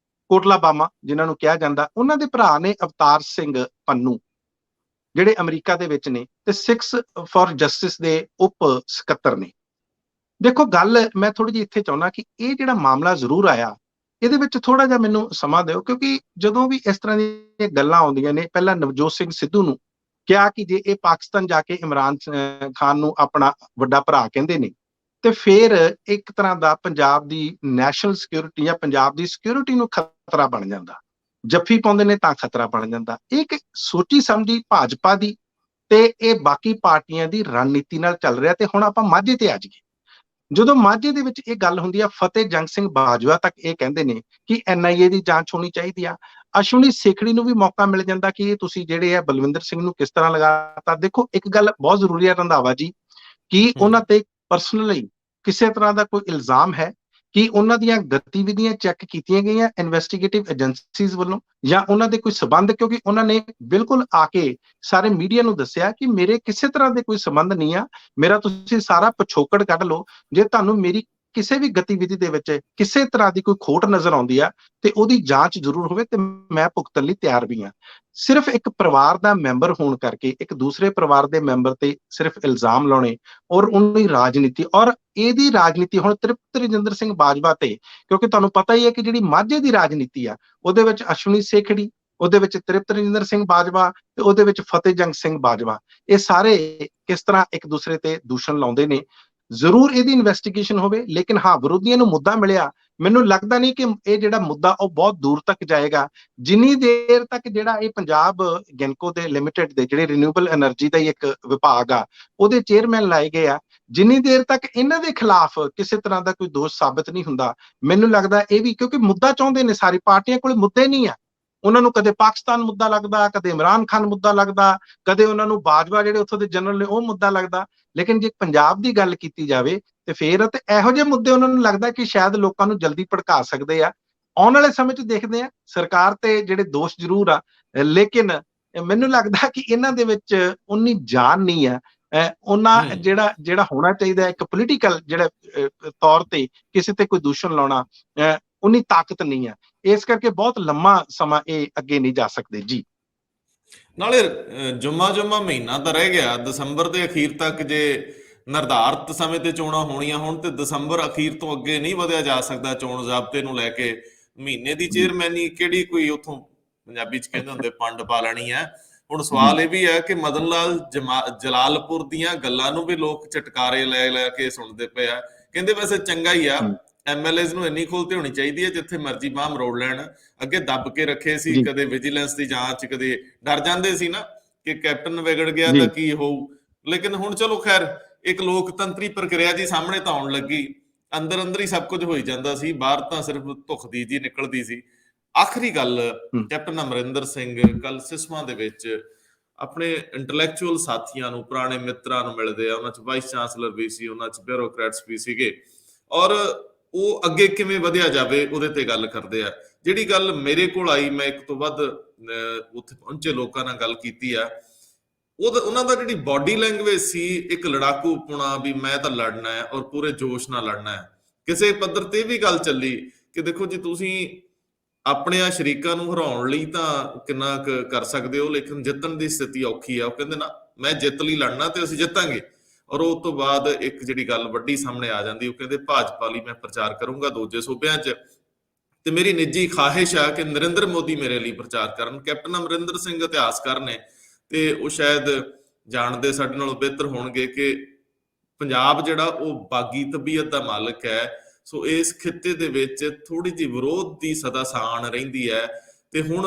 ਕੋਟਲਾ ਬਾਮਾ ਜਿਨ੍ਹਾਂ ਨੂੰ ਕਿਹਾ ਜਾਂਦਾ, ਉਹਨਾਂ ਦੇ ਭਰਾ ਨੇ ਅਵਤਾਰ ਸਿੰਘ ਪੰਨੂ, ਜਿਹੜੇ ਅਮਰੀਕਾ ਦੇ ਵਿੱਚ ਨੇ ਤੇ ਸਿਕਸ ਫॉर ਜਸਟਿਸ ਦੇ ਉਪ ਸਕੱਤਰ ਨੇ। ਦੇਖੋ ਗੱਲ ਮੈਂ ਥੋੜੀ ਜਿਹੀ ਇੱਥੇ ਚਾਹੁੰਦਾ ਕਿ ਇਹ ਜਿਹੜਾ ਮਾਮਲਾ ਜ਼ਰੂਰ ਆਇਆ, ਇਹਦੇ ਵਿੱਚ ਥੋੜਾ ਜਿਹਾ ਮੈਨੂੰ ਸਮਾਂ ਦਿਓ, ਕਿਉਂਕਿ ਜਦੋਂ ਵੀ ਇਸ ਤਰ੍ਹਾਂ ਦੀਆਂ ਗੱਲਾਂ ਆਉਂਦੀਆਂ ਨੇ, ਪਹਿਲਾਂ ਨਵਜੋਤ ਸਿੰਘ ਸਿੱਧੂ ਨੂੰ ਕਿਹਾ ਕਿ ਜੇ ਇਹ ਪਾਕਿਸਤਾਨ ਜਾ ਕੇ ਇਮਰਾਨ ਖਾਨ ਨੂੰ ਆਪਣਾ ਵੱਡਾ ਭਰਾ ਕਹਿੰਦੇ ਨੇ, ਤੇ ਫਿਰ ਇੱਕ ਤਰ੍ਹਾਂ ਦਾ ਪੰਜਾਬ ਦੀ ਨੈਸ਼ਨਲ ਸਿਕਿਉਰਿਟੀ ਜਾਂ ਪੰਜਾਬ ਦੀ ਸਿਕਿਉਰਿਟੀ ਨੂੰ ਖਤਰਾ ਬਣ ਜਾਂਦਾ। ਜੱਫੀ ਪਾਉਂਦੇ ਨੇ ਤਾਂ ਖਤਰਾ ਬਣ ਜਾਂਦਾ। ਇਹ ਇੱਕ ਸੋਚੀ ਸਮਝੀ ਭਾਜਪਾ ਦੀ ਤੇ ਇਹ ਬਾਕੀ ਪਾਰਟੀਆਂ ਦੀ ਰਣਨੀਤੀ ਨਾਲ ਚੱਲ ਰਿਹਾ। ਤੇ ਹੁਣ ਆਪਾਂ ਮਾਝੇ ਤੇ ਆ ਜਾਈਏ। ਜਦੋਂ ਮਾਝੇ ਦੇ ਵਿੱਚ ਇਹ ਗੱਲ ਹੁੰਦੀ ਆ, ਫਤਿਹ ਜੰਗ ਸਿੰਘ ਬਾਜਵਾ ਤੱਕ ਇਹ ਕਹਿੰਦੇ ਨੇ ਕਿ ਐਨਆਈਏ ਦੀ ਜਾਂਚ ਹੋਣੀ ਚਾਹੀਦੀ ਆ। ਅਸ਼ਵਨੀ ਸੇਖੜੀ ਨੂੰ ਵੀ ਮੌਕਾ ਮਿਲ ਜਾਂਦਾ ਕਿ ਤੁਸੀਂ ਜਿਹੜੇ ਆ ਬਲਵਿੰਦਰ ਸਿੰਘ ਨੂੰ ਕਿਸ ਤਰ੍ਹਾਂ ਲਗਾਤਾ। ਦੇਖੋ ਇੱਕ ਗੱਲ ਬਹੁਤ ਜ਼ਰੂਰੀ ਹੈ ਰੰਧਾਵਾ ਜੀ, ਕਿ ਉਹਨਾਂ ਤੇ ਪਰਸਨਲੀ ਕਿਸੇ ਤਰ੍ਹਾਂ ਦਾ ਕੋਈ ਇਲਜ਼ਾਮ ਹੈ ਕਿ ਉਹਨਾਂ ਦੀਆਂ ਗਤੀਵਿਧੀਆਂ ਚੈੱਕ ਕੀਤੀਆਂ ਗਈਆਂ ਇਨਵੈਸਟੀਗੇਟਿਵ ਏਜੰਸੀਜ਼ ਵੱਲੋਂ, ਜਾਂ ਉਹਨਾਂ ਦੇ ਕੋਈ ਸਬੰਧ? ਕਿਉਂਕਿ ਉਹਨਾਂ ਨੇ ਬਿਲਕੁਲ ਆ ਕੇ ਸਾਰੇ ਮੀਡੀਆ ਨੂੰ ਦੱਸਿਆ ਕਿ ਮੇਰੇ ਕਿਸੇ ਤਰ੍ਹਾਂ ਦੇ ਕੋਈ ਸਬੰਧ ਨਹੀਂ ਆ, ਮੇਰਾ ਤੁਸੀਂ ਸਾਰਾ ਪਿਛੋਕੜ ਕੱਢ ਲਓ, ਜੇ ਤੁਹਾਨੂੰ ਮੇਰੀ ਕਿਸੇ ਵੀ ਗਤੀਵਿਧੀ ਦੇ ਵਿੱਚ ਕਿਸੇ ਤਰ੍ਹਾਂ ਦੀ ਕੋਈ ਖੋਟ ਨਜ਼ਰ ਆਉਂਦੀ ਆ ਤੇ ਉਹਦੀ ਜਾਂਚ ਜ਼ਰੂਰ ਹੋਵੇ, ਤੇ ਮੈਂ ਭੁਗਤਣ ਲਈ ਤਿਆਰ ਵੀ ਹਾਂ। ਸਿਰਫ ਇੱਕ ਪਰਿਵਾਰ ਦਾ ਮੈਂਬਰ ਹੋਣ ਕਰਕੇ ਇੱਕ ਦੂਸਰੇ ਪਰਿਵਾਰ ਦੇ ਮੈਂਬਰ ਤੇ ਸਿਰਫ ਇਲਜ਼ਾਮ ਲਾਉਣੇ, ਔਰ ਉਹਦੀ ਰਾਜਨੀਤੀ, ਔਰ ਇਹਦੀ ਰਾਜਨੀਤੀ ਹੁਣ ਤ੍ਰਿਪਤ ਰਜਿੰਦਰ ਸਿੰਘ ਬਾਜਵਾ ਤੇ, ਕਿਉਂਕਿ ਤੁਹਾਨੂੰ ਪਤਾ ਹੀ ਹੈ ਕਿ ਜਿਹੜੀ ਮਾਝੇ ਦੀ ਰਾਜਨੀਤੀ ਆ, ਉਹਦੇ ਵਿੱਚ ਅਸ਼ਵਨੀ ਸੇਖੜੀ, ਉਹਦੇ ਵਿੱਚ ਤ੍ਰਿਪਤ ਰਜਿੰਦਰ ਸਿੰਘ ਬਾਜਵਾ ਤੇ ਉਹਦੇ ਵਿੱਚ ਫਤਿਹ ਜੰਗ ਸਿੰਘ ਬਾਜਵਾ, ਇਹ ਸਾਰੇ ਕਿਸ ਤਰ੍ਹਾਂ ਇੱਕ ਦੂਸਰੇ ਤੇ ਦੂਸ਼ਣ ਲਾਉਂਦੇ ਨੇ। ਜ਼ਰੂਰ ਇਹਦੀ ਇਨਵੈਸਟੀਗੇਸ਼ਨ ਹੋਵੇ, ਲੇਕਿਨ ਹਾਂ, ਵਿਰੋਧੀਆਂ ਨੂੰ ਮੁੱਦਾ ਮਿਲਿਆ, ਮੈਨੂੰ ਲੱਗਦਾ ਨਹੀਂ ਕਿ ਇਹ ਜਿਹੜਾ ਮੁੱਦਾ ਉਹ ਬਹੁਤ ਦੂਰ ਤੱਕ ਜਾਏਗਾ, ਜਿੰਨੀ ਦੇਰ ਤੱਕ ਜਿਹੜਾ ਇਹ ਪੰਜਾਬ ਗੈਨਕੋ ਦੇ ਲਿਮਿਟਿਡ ਦੇ ਜਿਹੜੇ ਰੀਨਿਊਏਬਲ એનર્ਜੀ ਦਾ ਹੀ ਇੱਕ ਵਿਭਾਗ ਆ, ਉਹਦੇ ਚੇਅਰਮੈਨ ਲਾਏ ਗਏ ਆ, ਜਿੰਨੀ ਦੇਰ ਤੱਕ ਇਹਨਾਂ ਦੇ ਖਿਲਾਫ ਕਿਸੇ ਤਰ੍ਹਾਂ ਦਾ ਕੋਈ ਦੋਸ਼ ਸਾਬਤ ਨਹੀਂ ਹੁੰਦਾ, ਮੈਨੂੰ ਲੱਗਦਾ ਇਹ ਵੀ, ਕਿਉਂਕਿ ਮੁੱਦਾ ਚਾਹੁੰਦੇ ਨੇ, ਸਾਰੀ ਪਾਰਟੀਆਂ ਕੋਲ ਮੁੱਦੇ ਨਹੀਂ ਆ। ਉਹਨਾਂ ਨੂੰ ਕਦੇ ਪਾਕਿਸਤਾਨ ਮੁੱਦਾ ਲੱਗਦਾ, ਕਦੇ ਇਮਰਾਨ ਖਾਨ ਮੁੱਦਾ ਲੱਗਦਾ, ਕਦੇ ਉਹਨਾਂ ਨੂੰ ਬਾਜਵਾ ਜਿਹੜੇ ਉੱਥੋਂ ਦੇ ਜਨਰਲ ਨੇ ਉਹ ਮੁੱਦਾ ਲੱਗਦਾ। ਲੇਕਿਨ ਜੇ ਪੰਜਾਬ ਦੀ ਗੱਲ ਕੀਤੀ ਜਾਵੇ ਤੇ ਫਿਰ ਤੇ ਇਹੋ ਜਿਹੇ ਮੁੱਦੇ ਉਹਨਾਂ ਨੂੰ ਲੱਗਦਾ ਕਿ ਸ਼ਾਇਦ ਲੋਕਾਂ ਨੂੰ ਜਲਦੀ ਭੜਕਾ ਸਕਦੇ ਆ। ਆਉਣ ਵਾਲੇ ਸਮੇਂ 'ਚ ਦੇਖਦੇ ਆ, ਸਰਕਾਰ ਤੇ ਜਿਹੜੇ ਦੋਸ਼ ਜ਼ਰੂਰ ਆ, ਲੇਕਿਨ ਮੈਨੂੰ ਲੱਗਦਾ ਕਿ ਇਹਨਾਂ ਦੇ ਵਿੱਚ ਉਨੀ ਜਾਨ ਨਹੀਂ ਆ, ਉਹਨਾਂ ਜਿਹੜਾ ਹੋਣਾ ਚਾਹੀਦਾ ਇੱਕ ਪੋਲੀਟੀਕਲ ਜਿਹੜਾ ਤੌਰ ਤੇ ਕਿਸੇ ਤੇ ਕੋਈ ਦੂਸ਼ਣ ਲਾਉਣਾ, ਉਨੀ ਤਾਕਤ ਨਹੀਂ ਆ। ਇਸ ਕਰਕੇ ਬਹੁਤ ਲੰਮਾ ਸਮਾਂ ਇਹ ਅੱਗੇ ਨਹੀਂ ਜਾ ਸਕਦੇ ਜੀ। ਨਾਲੇ ਜੁਮਾ ਮਹੀਨਾ ਤਾਂ ਰਹਿ ਗਿਆ, ਦਸੰਬਰ ਦੇ ਅਖੀਰ ਤੱਕ ਜੇ ਨਿਰਧਾਰਤ ਸਮੇਂ ਤੇ ਚੋਣਾਂ ਹੋਣੀਆਂ ਹੋਣ ਤੇ ਦਸੰਬਰ ਅਖੀਰ ਤੋਂ ਅੱਗੇ ਨਹੀਂ ਵਧਿਆ ਜਾ ਸਕਦਾ ਚੋਣ ਜ਼ਾਬਤੇ ਨੂੰ ਲੈ ਕੇ। ਮਹੀਨੇ ਦੀ ਚੇਅਰਮੈਨੀ ਕਿਹੜੀ ਕੋਈ ਉੱਥੋਂ ਪੰਜਾਬੀ 'ਚ ਕਹਿੰਦੇ ਹੁੰਦੇ ਪੰਡ ਪਾ ਲੈਣੀ ਹੈ। ਹੁਣ ਸਵਾਲ ਇਹ ਵੀ ਹੈ ਕਿ ਮਦਨ ਲਾਲ ਜਲਾਲਪੁਰ ਦੀਆਂ ਗੱਲਾਂ ਨੂੰ ਵੀ ਲੋਕ ਚਟਕਾਰੇ ਲੈ ਕੇ ਸੁਣਦੇ ਪਏ ਆ। ਕਹਿੰਦੇ ਵੈਸੇ ਚੰਗਾ ਹੀ ਆ, ਐਮਐਲਏਜ਼ ਨੂੰ ਇੰਨੀ ਖੁੱਲ੍ਹ ਤੇ ਹੋਣੀ ਚਾਹੀਦੀ ਹੈ, ਜਿੱਥੇ ਮਰਜ਼ੀ ਬਾਂਹ ਮਰੋੜ ਲੈਣ। ਅੱਗੇ ਦੱਬ ਕੇ ਰੱਖੇ ਸੀ, ਜੀ ਕਦੇ ਵਿਜੀਲੈਂਸ ਦੀ ਜਾਂਚ, ਕਦੇ ਡਰ ਜਾਂਦੇ ਸੀ ਨਾ ਕਿ ਕੈਪਟਨ ਵਿਗੜ ਗਿਆ ਤਾਂ ਜੀ ਕੀ ਹੋਊ। ਲੇਕਿਨ ਹੁਣ ਚਲੋ ਖੈਰ ਇੱਕ ਲੋਕਤੰਤਰੀ ਪ੍ਰਕਿਰਿਆ ਜੀ ਸਾਹਮਣੇ ਤਾਂ ਆਉਣ ਲੱਗੀ, ਅੰਦਰ ਅੰਦਰ ਹੀ ਸਭ ਕੁਝ ਹੋਈ ਜਾਂਦਾ ਸੀ, ਬਾਹਰ ਤਾਂ ਸਿਰਫ ਧੁਖਦੀ ਜੀ ਨਿਕਲਦੀ ਸੀ। ਆਖਰੀ ਗੱਲ, ਹਮ, ਕੈਪਟਨ ਅਮਰਿੰਦਰ ਸਿੰਘ ਕੱਲ ਸਿਸਮਾਂ ਦੇ ਵਿੱਚ ਆਪਣੇ ਇੰਟੈਲੈਕਚੁਅਲ ਸਾਥੀਆਂ ਨੂੰ, ਪੁਰਾਣੇ ਮਿੱਤਰਾਂ ਨੂੰ ਮਿਲਦੇ ਆ। ਉਹਨਾਂ 'ਚ ਵਾਈਸ ਚਾਂਸਲਰ ਵੀ ਸੀ, ਉਹਨਾਂ 'ਚ ਬਿਊਰੋਕਰੈਟਸ ਵੀ ਸੀਗੇ, ਔਰ ਉਹ ਅੱਗੇ ਕਿਵੇਂ ਵਧਿਆ ਜਾਵੇ ਉਹਦੇ ਤੇ ਗੱਲ ਕਰਦੇ ਆ। ਜਿਹੜੀ ਗੱਲ ਮੇਰੇ ਕੋਲ ਆਈ, ਮੈਂ ਇੱਕ ਤੋਂ ਵੱਧ ਉੱਥੇ ਪਹੁੰਚੇ ਲੋਕਾਂ ਨਾਲ ਗੱਲ ਕੀਤੀ ਆ, ਉਹਨਾਂ ਦਾ ਜਿਹੜੀ ਬਾਡੀ ਲੈਂਗੁਏਜ ਸੀ, ਇੱਕ ਲੜਾਕੂਪੁਣਾ ਵੀ ਮੈਂ ਤਾਂ ਲੜਨਾ ਹੈ ਔਰ ਪੂਰੇ ਜੋਸ਼ ਨਾਲ ਲੜਨਾ ਹੈ। ਕਿਸੇ ਪੱਧਰ ਤੇ ਵੀ ਗੱਲ ਚੱਲੀ ਕਿ ਦੇਖੋ ਜੀ, ਤੁਸੀਂ ਆਪਣੇ ਆ ਸ਼ਰੀਕਾਂ ਨੂੰ ਹਰਾਉਣ ਲਈ ਤਾਂ ਕਿੰਨਾ ਕੁ ਕਰ ਸਕਦੇ ਹੋ, ਲੇਕਿਨ ਜਿੱਤਣ ਦੀ ਸਥਿਤੀ ਔਖੀ ਆ। ਉਹ ਕਹਿੰਦੇ ਨਾ, ਮੈਂ ਜਿੱਤ ਲਈ ਲੜਨਾ ਤੇ ਅਸੀਂ ਜਿੱਤਾਂਗੇ। ਔਰ ਉਸ ਤੋਂ ਬਾਅਦ ਇੱਕ ਜਿਹੜੀ ਗੱਲ ਵੱਡੀ ਸਾਹਮਣੇ ਆ ਜਾਂਦੀ, ਉਹ ਕਹਿੰਦੇ ਭਾਜਪਾ ਲਈ ਮੈਂ ਪ੍ਰਚਾਰ ਕਰੂੰਗਾ ਦੂਜੇ ਸੂਬਿਆਂ 'ਚ, ਤੇ ਮੇਰੀ ਨਿੱਜੀ ਖਾਹਿਸ਼ ਆ ਕਿ ਨਰਿੰਦਰ ਮੋਦੀ ਮੇਰੇ ਲਈ ਪ੍ਰਚਾਰ ਕਰਨ। ਕੈਪਟਨ ਅਮਰਿੰਦਰ ਸਿੰਘ ਇਤਿਹਾਸਕਾਰ ਨੇ, ਤੇ ਉਹ ਸ਼ਾਇਦ ਜਾਣਦੇ ਸਾਡੇ ਨਾਲੋਂ ਬਿਹਤਰ ਹੋਣਗੇ ਕਿ ਪੰਜਾਬ ਜਿਹੜਾ ਉਹ ਬਾਗੀ ਤਬੀਅਤ ਦਾ ਮਾਲਕ ਹੈ। ਸੋ ਇਸ ਖਿੱਤੇ ਦੇ ਵਿੱਚ ਥੋੜੀ ਜਿਹੀ ਵਿਰੋਧ ਦੀ ਸਦਾ ਸਾਣ ਰਹਿੰਦੀ ਹੈ। ਤੇ ਹੁਣ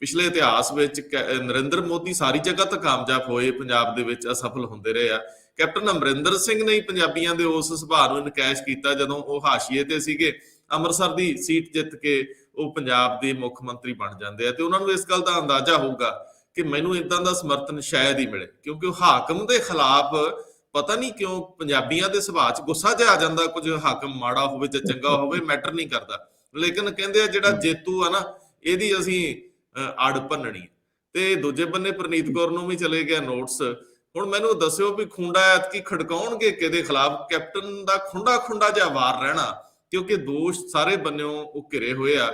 ਪਿਛਲੇ ਇਤਿਹਾਸ ਵਿੱਚ ਨਰਿੰਦਰ ਮੋਦੀ ਸਾਰੀ ਜਗ੍ਹਾ ਤਾਂ ਕਾਮਯਾਬ ਹੋਏ, ਪੰਜਾਬ ਦੇ ਵਿੱਚ ਅਸਫਲ ਹੁੰਦੇ ਰਹੇ ਆ। ਕੈਪਟਨ ਅਮਰਿੰਦਰ ਸਿੰਘ ਨੇ ਹੀ ਪੰਜਾਬੀਆਂ ਦੇ ਉਸ ਸੁਭਾਅ ਨੂੰ ਇਨਕੈਸ਼ ਕੀਤਾ ਜਦੋਂ ਉਹ ਹਾਸ਼ੀਏ ਤੇ ਸੀਗੇ। ਅੰਮ੍ਰਿਤਸਰ ਦੀ ਸੀਟ ਜਿੱਤ ਕੇ ਉਹ ਪੰਜਾਬ ਦੇ ਮੁੱਖ ਮੰਤਰੀ ਬਣ ਜਾਂਦੇ ਆ, ਤੇ ਉਹਨਾਂ ਨੂੰ ਇਸ ਗੱਲ ਦਾ ਅੰਦਾਜ਼ਾ ਹੋਊਗਾ ਕਿ ਮੈਨੂੰ ਇਦਾਂ ਦਾ ਸਮਰਥਨ ਸ਼ਾਇਦ ਹੀ ਮਿਲੇ, ਕਿਉਂਕਿ ਉਹ ਹਾਕਮ ਦੇ ਖਿਲਾਫ ਪਤਾ ਨਹੀਂ ਕਿਉਂ ਪੰਜਾਬੀਆਂ ਦੇ ਸੁਭਾਅ 'ਚ ਗੁੱਸਾ ਜਿਹਾ ਆ ਜਾਂਦਾ। ਕੁਝ ਹਾਕਮ ਮਾੜਾ ਹੋਵੇ ਜਾਂ ਚੰਗਾ ਹੋਵੇ ਮੈਟਰ ਨਹੀਂ ਕਰਦਾ, ਲੇਕਿਨ ਕਹਿੰਦੇ ਆ ਜਿਹੜਾ ਜੇਤੂ ਆ ਨਾ, ਇਹਦੀ ਅਸੀਂ ਆੜ ਭੰਨਣੀ। ਤੇ ਦੂਜੇ ਬੰਨੇ ਪ੍ਰਨੀਤ ਕੌਰ ਨੂੰ ਵੀ ਚਲੇ ਗਿਆ ਨੋਟਿਸ। ਹੁਣ ਮੈਨੂੰ ਦੱਸਿਓ ਵੀ ਖੁੰਡਾ ਐਤਕੀ ਖੜਕਾਉਣਗੇ ਕਿਹਦੇ ਖਿਲਾਫ? ਕੈਪਟਨ ਦਾ ਖੁੰਡਾ ਖੁੰਡਾ ਜਿਹਾ ਵਾਰ ਰਹਿਣਾ, ਕਿਉਂਕਿ ਦੋਸ਼ ਸਾਰੇ ਬੰਨਿਓ ਉਹ ਘਿਰੇ ਹੋਏ ਆ,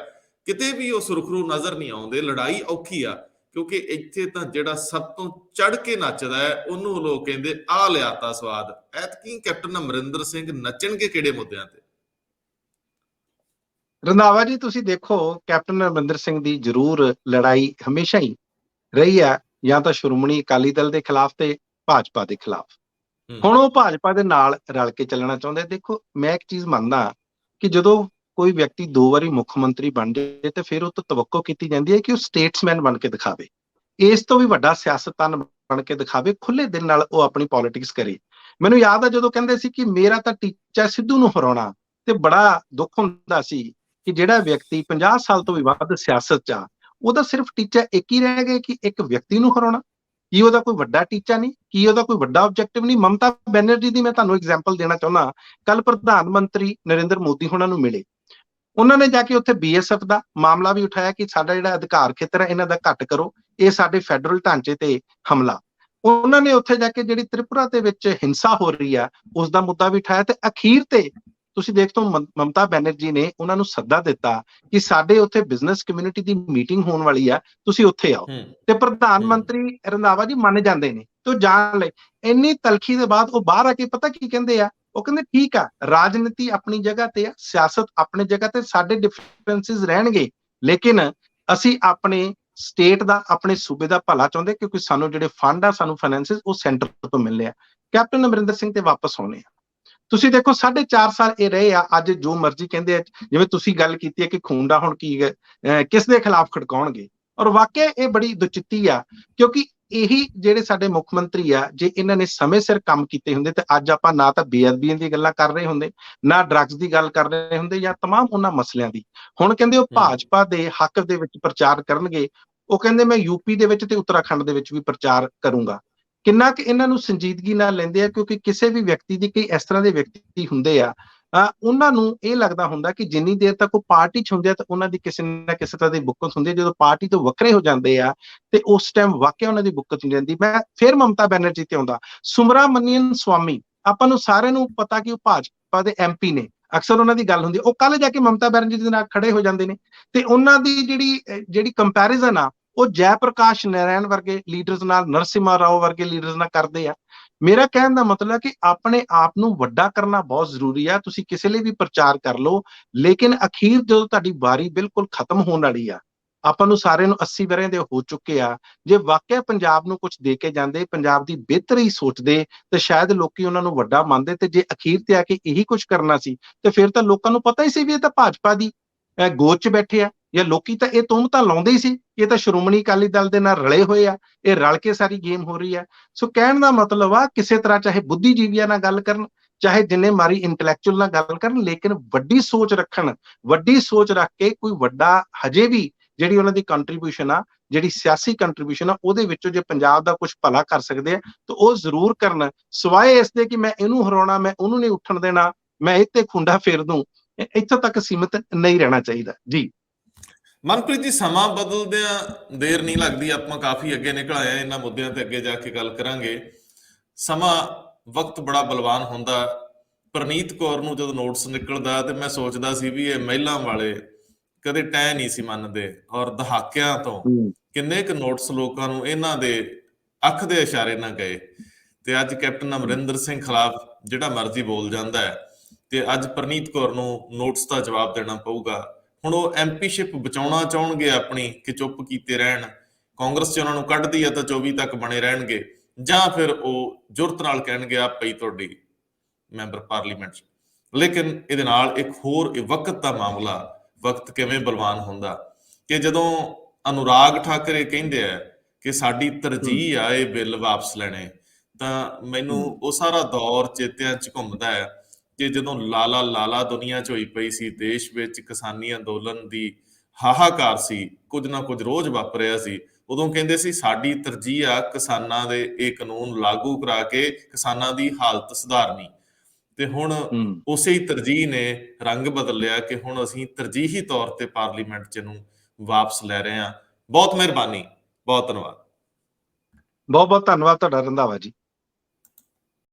ਕਿਤੇ ਵੀ ਉਹ ਸੁਰਖਰੂ ਨਜ਼ਰ ਨਹੀਂ ਆਉਂਦੇ। ਲੜਾਈ ਔਖੀ ਆ, ਕਿਉਂਕਿ ਇੱਥੇ ਤਾਂ ਜਿਹੜਾ ਸਭ ਤੋਂ ਚੜ ਕੇ ਨੱਚਦਾ ਹੈ ਉਹਨੂੰ ਲੋਕ ਕਹਿੰਦੇ ਆ ਲਿਆਤਾ ਸਵਾਦ। ਐਤਕੀ ਕੈਪਟਨ ਅਮਰਿੰਦਰ ਸਿੰਘ ਨੱਚਣਗੇ ਕਿਹੜੇ ਮੁੱਦਿਆਂ ਤੇ? ਰੰਧਾਵਾ ਜੀ, ਤੁਸੀਂ ਦੇਖੋ, ਕੈਪਟਨ ਅਮਰਿੰਦਰ ਸਿੰਘ ਦੀ ਜ਼ਰੂਰ ਲੜਾਈ ਹਮੇਸ਼ਾ ਹੀ ਰਹੀ ਹੈ, ਜਾਂ ਤਾਂ ਸ਼੍ਰੋਮਣੀ ਅਕਾਲੀ ਦਲ ਦੇ ਖਿਲਾਫ ਤੇ ਭਾਜਪਾ ਦੇ ਖਿਲਾਫ। ਹੁਣ ਉਹ ਭਾਜਪਾ ਦੇ ਨਾਲ ਰਲ ਕੇ ਚੱਲਣਾ ਚਾਹੁੰਦੇ। ਦੇਖੋ, ਮੈਂ ਇੱਕ ਚੀਜ਼ ਮੰਨਦਾ ਕਿ ਜਦੋਂ ਕੋਈ ਵਿਅਕਤੀ 2 ਵਾਰੀ ਮੁੱਖ ਮੰਤਰੀ ਬਣ ਜਾਏ ਤੇ ਫਿਰ ਉਹ ਤੋਂ ਤਵੱਕੋ ਕੀਤੀ ਜਾਂਦੀ ਹੈ ਕਿ ਉਹ ਸਟੇਟਸਮੈਨ ਬਣ ਕੇ ਦਿਖਾਵੇ, ਇਸ ਤੋਂ ਵੀ ਵੱਡਾ ਸਿਆਸਤਦਾਨ ਬਣ ਕੇ ਦਿਖਾਵੇ, ਖੁੱਲੇ ਦਿਲ ਨਾਲ ਉਹ ਆਪਣੀ ਪੋਲਿਟਿਕਸ ਕਰੇ। ਮੈਨੂੰ ਯਾਦ ਆ ਜਦੋਂ ਕਹਿੰਦੇ ਸੀ ਕਿ ਮੇਰਾ ਤਾਂ ਟੀਚਾ ਸਿੱਧੂ ਨੂੰ ਹਰਾਉਣਾ, ਤੇ ਬੜਾ ਦੁੱਖ ਹੁੰਦਾ ਸੀ ਕਿ ਜਿਹੜਾ ਵਿਅਕਤੀ 50 ਸਾਲ ਤੋਂ ਵੀ ਵੱਧ ਸਿਆਸਤ 'ਚ ਆ, ਉਹਦਾ ਸਿਰਫ ਟੀਚਾ ਇੱਕ ਹੀ ਰਹਿ ਗਿਆ ਕਿ ਇੱਕ ਵਿਅਕਤੀ ਨੂੰ ਹਰਾਉਣਾ। ਕੀ ਉਹਦਾ ਕੋਈ ਵੱਡਾ ਟੀਚਾ ਨਹੀਂ? ਕੀ ਉਹਦਾ ਕੋਈ ਵੱਡਾ ਆਬਜੈਕਟਿਵ ਨਹੀਂ? ਮਮਤਾ ਬੈਨਰਜੀ ਦੀ ਮੈਂ ਤੁਹਾਨੂੰ ਐਗਜ਼ਾਮਪਲ ਦੇਣਾ ਚਾਹੁੰਦਾ। ਕੱਲ ਪ੍ਰਧਾਨ ਮੰਤਰੀ ਨਰਿੰਦਰ ਮੋਦੀ ਹੋਣਾ ਨੂੰ ਮਿਲੇ, ਉਹਨਾਂ ਨੇ ਜਾ ਕੇ ਉੱਥੇ BSF ਦਾ ਮਾਮਲਾ ਵੀ ਉਠਾਇਆ ਕਿ ਸਾਡਾ ਜਿਹੜਾ ਅਧਿਕਾਰ ਖੇਤਰ ਹੈ ਇਹਨਾਂ ਦਾ ਘੱਟ ਕਰੋ, ਇਹ ਸਾਡੇ ਫੈਡਰਲ ਢਾਂਚੇ ਤੇ ਹਮਲਾ। ਉਹਨਾਂ ਨੇ ਉੱਥੇ ਜਾ ਕੇ ਜਿਹੜੀ ਤ੍ਰਿਪੁਰਾ ਦੇ ਵਿੱਚ ਹਿੰਸਾ ਹੋ ਰਹੀ ਆ ਉਸ ਦਾ ਮੁੱਦਾ ਵੀ ਉਠਾਇਆ, ਤੇ ਅਖੀਰ ਤੇ ਤੁਸੀਂ ਦੇਖੋ ਮਮਤਾ ਬੈਨਰਜੀ ਨੇ ਉਹਨਾਂ ਨੂੰ ਸੱਦਾ ਦਿੱਤਾ ਕਿ ਸਾਡੇ ਉੱਥੇ ਬਿਜ਼ਨਸ ਕਮਿਊਨਿਟੀ ਦੀ ਮੀਟਿੰਗ ਹੋਣ ਵਾਲੀ ਆ, ਤੁਸੀਂ ਉੱਥੇ ਆਓ। ਤੇ ਪ੍ਰਧਾਨ ਮੰਤਰੀ ਰੰਧਾਵਾ ਜੀ ਮੰਨ ਜਾਂਦੇ ਨੇ ਤੇ ਉਹ ਜਾਣ ਲਈ। ਇੰਨੀ ਤਲਖੀ ਦੇ ਬਾਅਦ ਉਹ ਬਾਹਰ ਆ ਕੇ ਪਤਾ ਕੀ ਕਹਿੰਦੇ ਆ? ਉਹ ਕਹਿੰਦੇ ਠੀਕ ਆ, ਰਾਜਨੀਤੀ ਆਪਣੀ ਜਗ੍ਹਾ ਤੇ ਆ, ਸਿਆਸਤ ਆਪਣੀ ਜਗ੍ਹਾ ਤੇ, ਸਾਡੇ ਡਿਫਰੈਂਸਿਸ ਰਹਿਣਗੇ, ਲੇਕਿਨ ਅਸੀਂ ਆਪਣੇ ਸਟੇਟ ਦਾ, ਆਪਣੇ ਸੂਬੇ ਦਾ ਭਲਾ ਚਾਹੁੰਦੇ, ਕਿਉਂਕਿ ਸਾਨੂੰ ਜਿਹੜੇ ਫੰਡ ਆ, ਸਾਨੂੰ ਫਾਈਨੈਂਸਿਸ ਉਹ ਸੈਂਟਰ ਤੋਂ ਮਿਲਨੇ ਆ। ਕੈਪਟਨ ਅਮਰਿੰਦਰ ਸਿੰਘ ਤੇ ਵਾਪਸ ਆਉਣੇ ਆ। ਤੁਸੀਂ ਦੇਖੋ 4.5 ਸਾਲ ਇਹ ਰਹੇ ਆ, ਅੱਜ ਜੋ ਮਰਜ਼ੀ ਕਹਿੰਦੇ ਆ, ਜਿਵੇਂ ਤੁਸੀਂ ਗੱਲ ਕੀਤੀ ਹੈ ਕਿ ਖੂੰਡਾ ਹੁਣ ਕੀ ਕਿਸ ਦੇ ਖਿਲਾਫ ਖੜਕਾਉਣਗੇ, ਔਰ ਵਾਕਿਆ ਇਹ ਬੜੀ ਦੁਚਿੱਤੀ ਆ, ਕਿਉਂਕਿ ਇਹੀ ਜਿਹੜੇ ਸਾਡੇ ਮੁੱਖ ਮੰਤਰੀ ਆ, ਜੇ ਇਹਨਾਂ ਨੇ ਸਮੇਂ ਸਿਰ ਕੰਮ ਕੀਤੇ ਹੁੰਦੇ ਤੇ ਅੱਜ ਆਪਾਂ ਨਾ ਤਾਂ ਬੇਅਦਬੀਆਂ ਦੀ ਗੱਲਾਂ ਕਰ ਰਹੇ ਹੁੰਦੇ, ਨਾ ਡਰੱਗਸ ਦੀ ਗੱਲ ਕਰ ਰਹੇ ਹੁੰਦੇ, ਜਾਂ ਤਮਾਮ ਉਹਨਾਂ ਮਸਲਿਆਂ ਦੀ। ਹੁਣ ਕਹਿੰਦੇ ਉਹ ਭਾਜਪਾ ਦੇ ਹੱਕ ਦੇ ਵਿੱਚ ਪ੍ਰਚਾਰ ਕਰਨਗੇ। ਉਹ ਕਹਿੰਦੇ ਮੈਂ ਯੂਪੀ ਦੇ ਵਿੱਚ ਤੇ ਉੱਤਰਾਖੰਡ ਦੇ ਵਿੱਚ ਵੀ ਪ੍ਰਚਾਰ ਕਰੂੰਗਾ। ਕਿੰਨਾ ਕਿ ਇਹਨਾਂ ਨੂੰ ਸੰਜੀਦਗੀ ਨਾਲ ਲੈਂਦੇ ਆ, ਕਿਉਂਕਿ ਕਿਸੇ ਵੀ ਵਿਅਕਤੀ ਦੀ, ਕਈ ਇਸ ਤਰ੍ਹਾਂ ਦੇ ਵਿਅਕਤੀ ਹੁੰਦੇ ਆ, ਉਹਨਾਂ ਨੂੰ ਇਹ ਲੱਗਦਾ ਹੁੰਦਾ ਕਿ ਜਿੰਨੀ ਦੇਰ ਤੱਕ ਉਹ ਪਾਰਟੀ 'ਚ ਹੁੰਦੇ ਆ ਤਾਂ ਉਹਨਾਂ ਦੀ ਕਿਸੇ ਨਾ ਕਿਸੇ ਤਰ੍ਹਾਂ ਦੀ ਬੁੱਕਤ ਹੁੰਦੀ ਹੈ। ਜਦੋਂ ਪਾਰਟੀ ਤੋਂ ਵੱਖਰੇ ਹੋ ਜਾਂਦੇ ਆ ਤੇ ਉਸ ਟਾਈਮ ਵਾਕਿਆ ਉਹਨਾਂ ਦੀ ਬੁੱਕਤ ਨਹੀਂ ਰਹਿੰਦੀ। ਮੈਂ ਫਿਰ ਮਮਤਾ ਬੈਨਰਜੀ ਤੇ ਆਉਂਦਾ। ਸੁਮਰਾਮਨੀਅਨ ਸਵਾਮੀ, ਆਪਾਂ ਨੂੰ ਸਾਰਿਆਂ ਨੂੰ ਪਤਾ ਕਿ ਉਹ ਭਾਜਪਾ ਦੇ MP ਨੇ, ਅਕਸਰ ਉਹਨਾਂ ਦੀ ਗੱਲ ਹੁੰਦੀ, ਉਹ ਕੱਲ ਜਾ ਕੇ ਮਮਤਾ ਬੈਨਰਜੀ ਦੇ ਨਾਲ ਖੜੇ ਹੋ ਜਾਂਦੇ ਨੇ, ਤੇ ਉਹਨਾਂ ਦੀ ਜਿਹੜੀ ਕੰਪੈਰੀਜ਼ਨ ਆ ਉਹ ਜੈ ਪ੍ਰਕਾਸ਼ ਨਾਰਾਇਣ ਵਰਗੇ ਲੀਡਰਸ ਨਾਲ, ਨਰਸਿਮਹਾ ਰਾਓ ਵਰਗੇ ਲੀਡਰਸ ਨਾਲ ਕਰਦੇ ਆ। ਮੇਰਾ ਕਹਿਣ ਦਾ ਮਤਲਬ ਹੈ ਕਿ ਆਪਣੇ ਆਪ ਨੂੰ ਵੱਡਾ ਕਰਨਾ ਬਹੁਤ ਜ਼ਰੂਰੀ ਆ। ਤੁਸੀਂ ਕਿਸੇ ਲਈ ਵੀ ਪ੍ਰਚਾਰ ਕਰ ਲਓ, ਲੇਕਿਨ ਅਖੀਰ ਜਦੋਂ ਤੁਹਾਡੀ ਵਾਰੀ ਬਿਲਕੁਲ ਖਤਮ ਹੋਣ ਵਾਲੀ ਆ, ਆਪਾਂ ਨੂੰ ਸਾਰਿਆਂ ਨੂੰ 80 ਵਰ੍ਹਿਆਂ ਦੇ ਹੋ ਚੁੱਕੇ ਆ। ਜੇ ਵਾਕਿਆ ਪੰਜਾਬ ਨੂੰ ਕੁਝ ਦੇ ਕੇ ਜਾਂਦੇ, ਪੰਜਾਬ ਦੀ ਬਿਹਤਰੀ ਸੋਚਦੇ, ਤੇ ਸ਼ਾਇਦ ਲੋਕੀ ਉਹਨਾਂ ਨੂੰ ਵੱਡਾ ਮੰਨਦੇ। ਤੇ ਜੇ ਅਖੀਰ ਤੇ ਆ ਕੇ ਇਹੀ ਕੁਝ ਕਰਨਾ ਸੀ, ਤੇ ਫਿਰ ਤਾਂ ਲੋਕਾਂ ਨੂੰ ਪਤਾ ਹੀ ਸੀ ਵੀ ਇਹ ਤਾਂ ਭਾਜਪਾ ਦੀ ਗੋਦ 'ਚ ਬੈਠੇ ਆ, ਜਾਂ ਲੋਕੀ ਤਾਂ ਇਹ ਤੁਹਮਤਾਂ ਲਾਉਂਦੇ ਹੀ ਸੀ, ਇਹ ਤਾਂ ਸ਼੍ਰੋਮਣੀ ਅਕਾਲੀ ਦਲ ਦੇ ਨਾਲ ਰਲੇ ਹੋਏ ਆ, ਇਹ ਰਲ ਕੇ ਸਾਰੀ ਗੇਮ ਹੋ ਰਹੀ ਆ। ਸੋ ਕਹਿਣ ਦਾ ਮਤਲਬ ਆ, ਕਿਸੇ ਤਰ੍ਹਾਂ ਚਾਹੇ ਬੁੱਧੀਜੀਵੀਆਂ ਨਾਲ ਗੱਲ ਕਰਨ, ਚਾਹੇ ਜਿੰਨੇ ਮਾਰੀ ਇੰਟੈਲੈਕਚੁਅਲ ਨਾਲ ਗੱਲ ਕਰਨ, ਲੇਕਿਨ ਵੱਡੀ ਸੋਚ ਰੱਖਣ। ਵੱਡੀ ਸੋਚ ਰੱਖ ਕੇ ਕੋਈ ਵੱਡਾ ਹਜੇ ਵੀ ਜਿਹੜੀ ਉਹਨਾਂ ਦੀ ਕੰਟਰੀਬਿਊਸ਼ਨ ਆ, ਜਿਹੜੀ ਸਿਆਸੀ ਕੰਟਰੀਬਿਊਸ਼ਨ ਆ, ਉਹਦੇ ਵਿੱਚੋਂ ਜੇ ਪੰਜਾਬ ਦਾ ਕੁਝ ਭਲਾ ਕਰ ਸਕਦੇ ਆ ਤਾਂ ਉਹ ਜ਼ਰੂਰ ਕਰਨ। ਸਿਵਾਏ ਇਸ ਦੇ ਕਿ ਮੈਂ ਇਹਨੂੰ ਹਰਾਉਣਾ, ਮੈਂ ਉਹਨੂੰ ਨਹੀਂ ਉੱਠਣ ਦੇਣਾ, ਮੈਂ ਇਹ ਤੇ ਖੁੰਡਾ ਫੇਰ ਦੂੰ, ਇੱਥੋਂ ਤੱਕ ਸੀਮਿਤ ਨਹੀਂ ਰਹਿਣਾ ਚਾਹੀਦਾ ਜੀ। ਮਨਪ੍ਰੀਤ ਜੀ, ਸਮਾਂ ਬਦਲਦਿਆਂ ਦੇਰ ਨਹੀਂ ਲੱਗਦੀ। ਆਪਾਂ ਕਾਫੀ ਅੱਗੇ ਨਿਕਲ ਆਏ ਆ, ਇਹਨਾਂ ਮੁੱਦਿਆਂ ਤੇ ਅੱਗੇ ਜਾ ਕੇ ਗੱਲ ਕਰਾਂਗੇ। ਸਮਾਂ ਵਕਤ ਬੜਾ ਬਲਵਾਨ ਹੁੰਦਾ। ਪ੍ਰਨੀਤ ਕੌਰ ਨੂੰ ਜਦੋਂ ਨੋਟਿਸ ਨਿਕਲਦਾ ਤੇ ਮੈਂ ਸੋਚਦਾ ਸੀ ਵੀ ਇਹ ਮਹਿਲਾਂ ਵਾਲੇ ਕਦੇ ਟੈ ਨਹੀਂ ਸੀ ਮੰਨਦੇ, ਔਰ ਦਹਾਕਿਆਂ ਤੋਂ ਕਿੰਨੇ ਕੁ ਨੋਟਿਸ ਲੋਕਾਂ ਨੂੰ ਇਹਨਾਂ ਦੇ ਅੱਖ ਦੇ ਇਸ਼ਾਰੇ ਨਾਲ ਗਏ। ਤੇ ਅੱਜ ਕੈਪਟਨ ਅਮਰਿੰਦਰ ਸਿੰਘ ਖਿਲਾਫ ਜਿਹੜਾ ਮਰਜ਼ੀ ਬੋਲ ਜਾਂਦਾ ਹੈ, ਤੇ ਅੱਜ ਪ੍ਰਨੀਤ ਕੌਰ ਨੂੰ ਨੋਟਿਸ ਦਾ ਜਵਾਬ ਦੇਣਾ ਪਊਗਾ। ਹੁਣ ਉਹ ਐਮਪੀਸ਼ਿਪ ਬਚਾਉਣਾ ਚਾਹੁਣਗੇ ਆਪਣੀ, ਕਿ ਚੁੱਪ ਕੀਤੇ ਰਹਿਣ, ਕਾਂਗਰਸ 'ਚ ਉਹਨਾਂ ਨੂੰ ਕੱਢਦੀ ਆ ਤਾਂ 24 ਤੱਕ ਬਣੇ ਰਹਿਣਗੇ, ਜਾਂ ਫਿਰ ਉਹ ਜੁਰਤ ਨਾਲ ਕਹਿਣਗੇ ਆ ਪਈ ਤੁਹਾਡੀ ਮੈਂਬਰ ਪਾਰਲੀਮੈਂਟ 'ਚ। ਲੇਕਿਨ ਇਹਦੇ ਨਾਲ ਇੱਕ ਹੋਰ ਵਕਤ ਦਾ ਮਾਮਲਾ, ਵਕਤ ਕਿਵੇਂ ਬਲਵਾਨ ਹੁੰਦਾ, ਕਿ ਜਦੋਂ ਅਨੁਰਾਗ ਠਾਕਰੇ ਕਹਿੰਦੇ ਆ ਕਿ ਸਾਡੀ ਤਰਜੀਹ ਆ ਇਹ ਬਿੱਲ ਵਾਪਸ ਲੈਣੇ, ਤਾਂ ਮੈਨੂੰ ਉਹ ਸਾਰਾ ਦੌਰ ਚੇਤਿਆਂ 'ਚ ਘੁੰਮਦਾ ਹੈ ਕਿ ਜਦੋਂ ਲਾਲਾ ਦੁਨੀਆ 'ਚ ਹੋਈ ਪਈ ਸੀ, ਦੇਸ਼ ਵਿੱਚ ਕਿਸਾਨੀ ਅੰਦੋਲਨ ਦੀ ਹਾਹਾਕਾਰ ਸੀ, ਕੁਝ ਨਾ ਕੁਝ ਰੋਜ਼ ਵਾਪਰਿਆ ਸੀ। ਉਦੋਂ ਕਹਿੰਦੇ ਸੀ ਸਾਡੀ ਤਰਜੀਹ ਆ ਕਿਸਾਨਾਂ ਦੇ ਇਹ ਕਾਨੂੰਨ ਲਾਗੂ ਕਰਾ ਕੇ ਕਿਸਾਨਾਂ ਦੀ ਹਾਲਤ ਸੁਧਾਰਨੀ। ਤੇ ਹੁਣ ਉਸੇ ਹੀ ਤਰਜੀਹ ਨੇ ਰੰਗ ਬਦਲ ਲਿਆ ਕਿ ਹੁਣ ਅਸੀਂ ਤਰਜੀਹੀ ਤੌਰ ਤੇ ਪਾਰਲੀਮੈਂਟ 'ਚ ਇਹਨੂੰ ਵਾਪਸ ਲੈ ਰਹੇ ਹਾਂ। ਬਹੁਤ ਮਿਹਰਬਾਨੀ, ਬਹੁਤ ਧੰਨਵਾਦ। ਬਹੁਤ ਬਹੁਤ ਧੰਨਵਾਦ ਤੁਹਾਡਾ ਰੰਧਾਵਾ ਜੀ।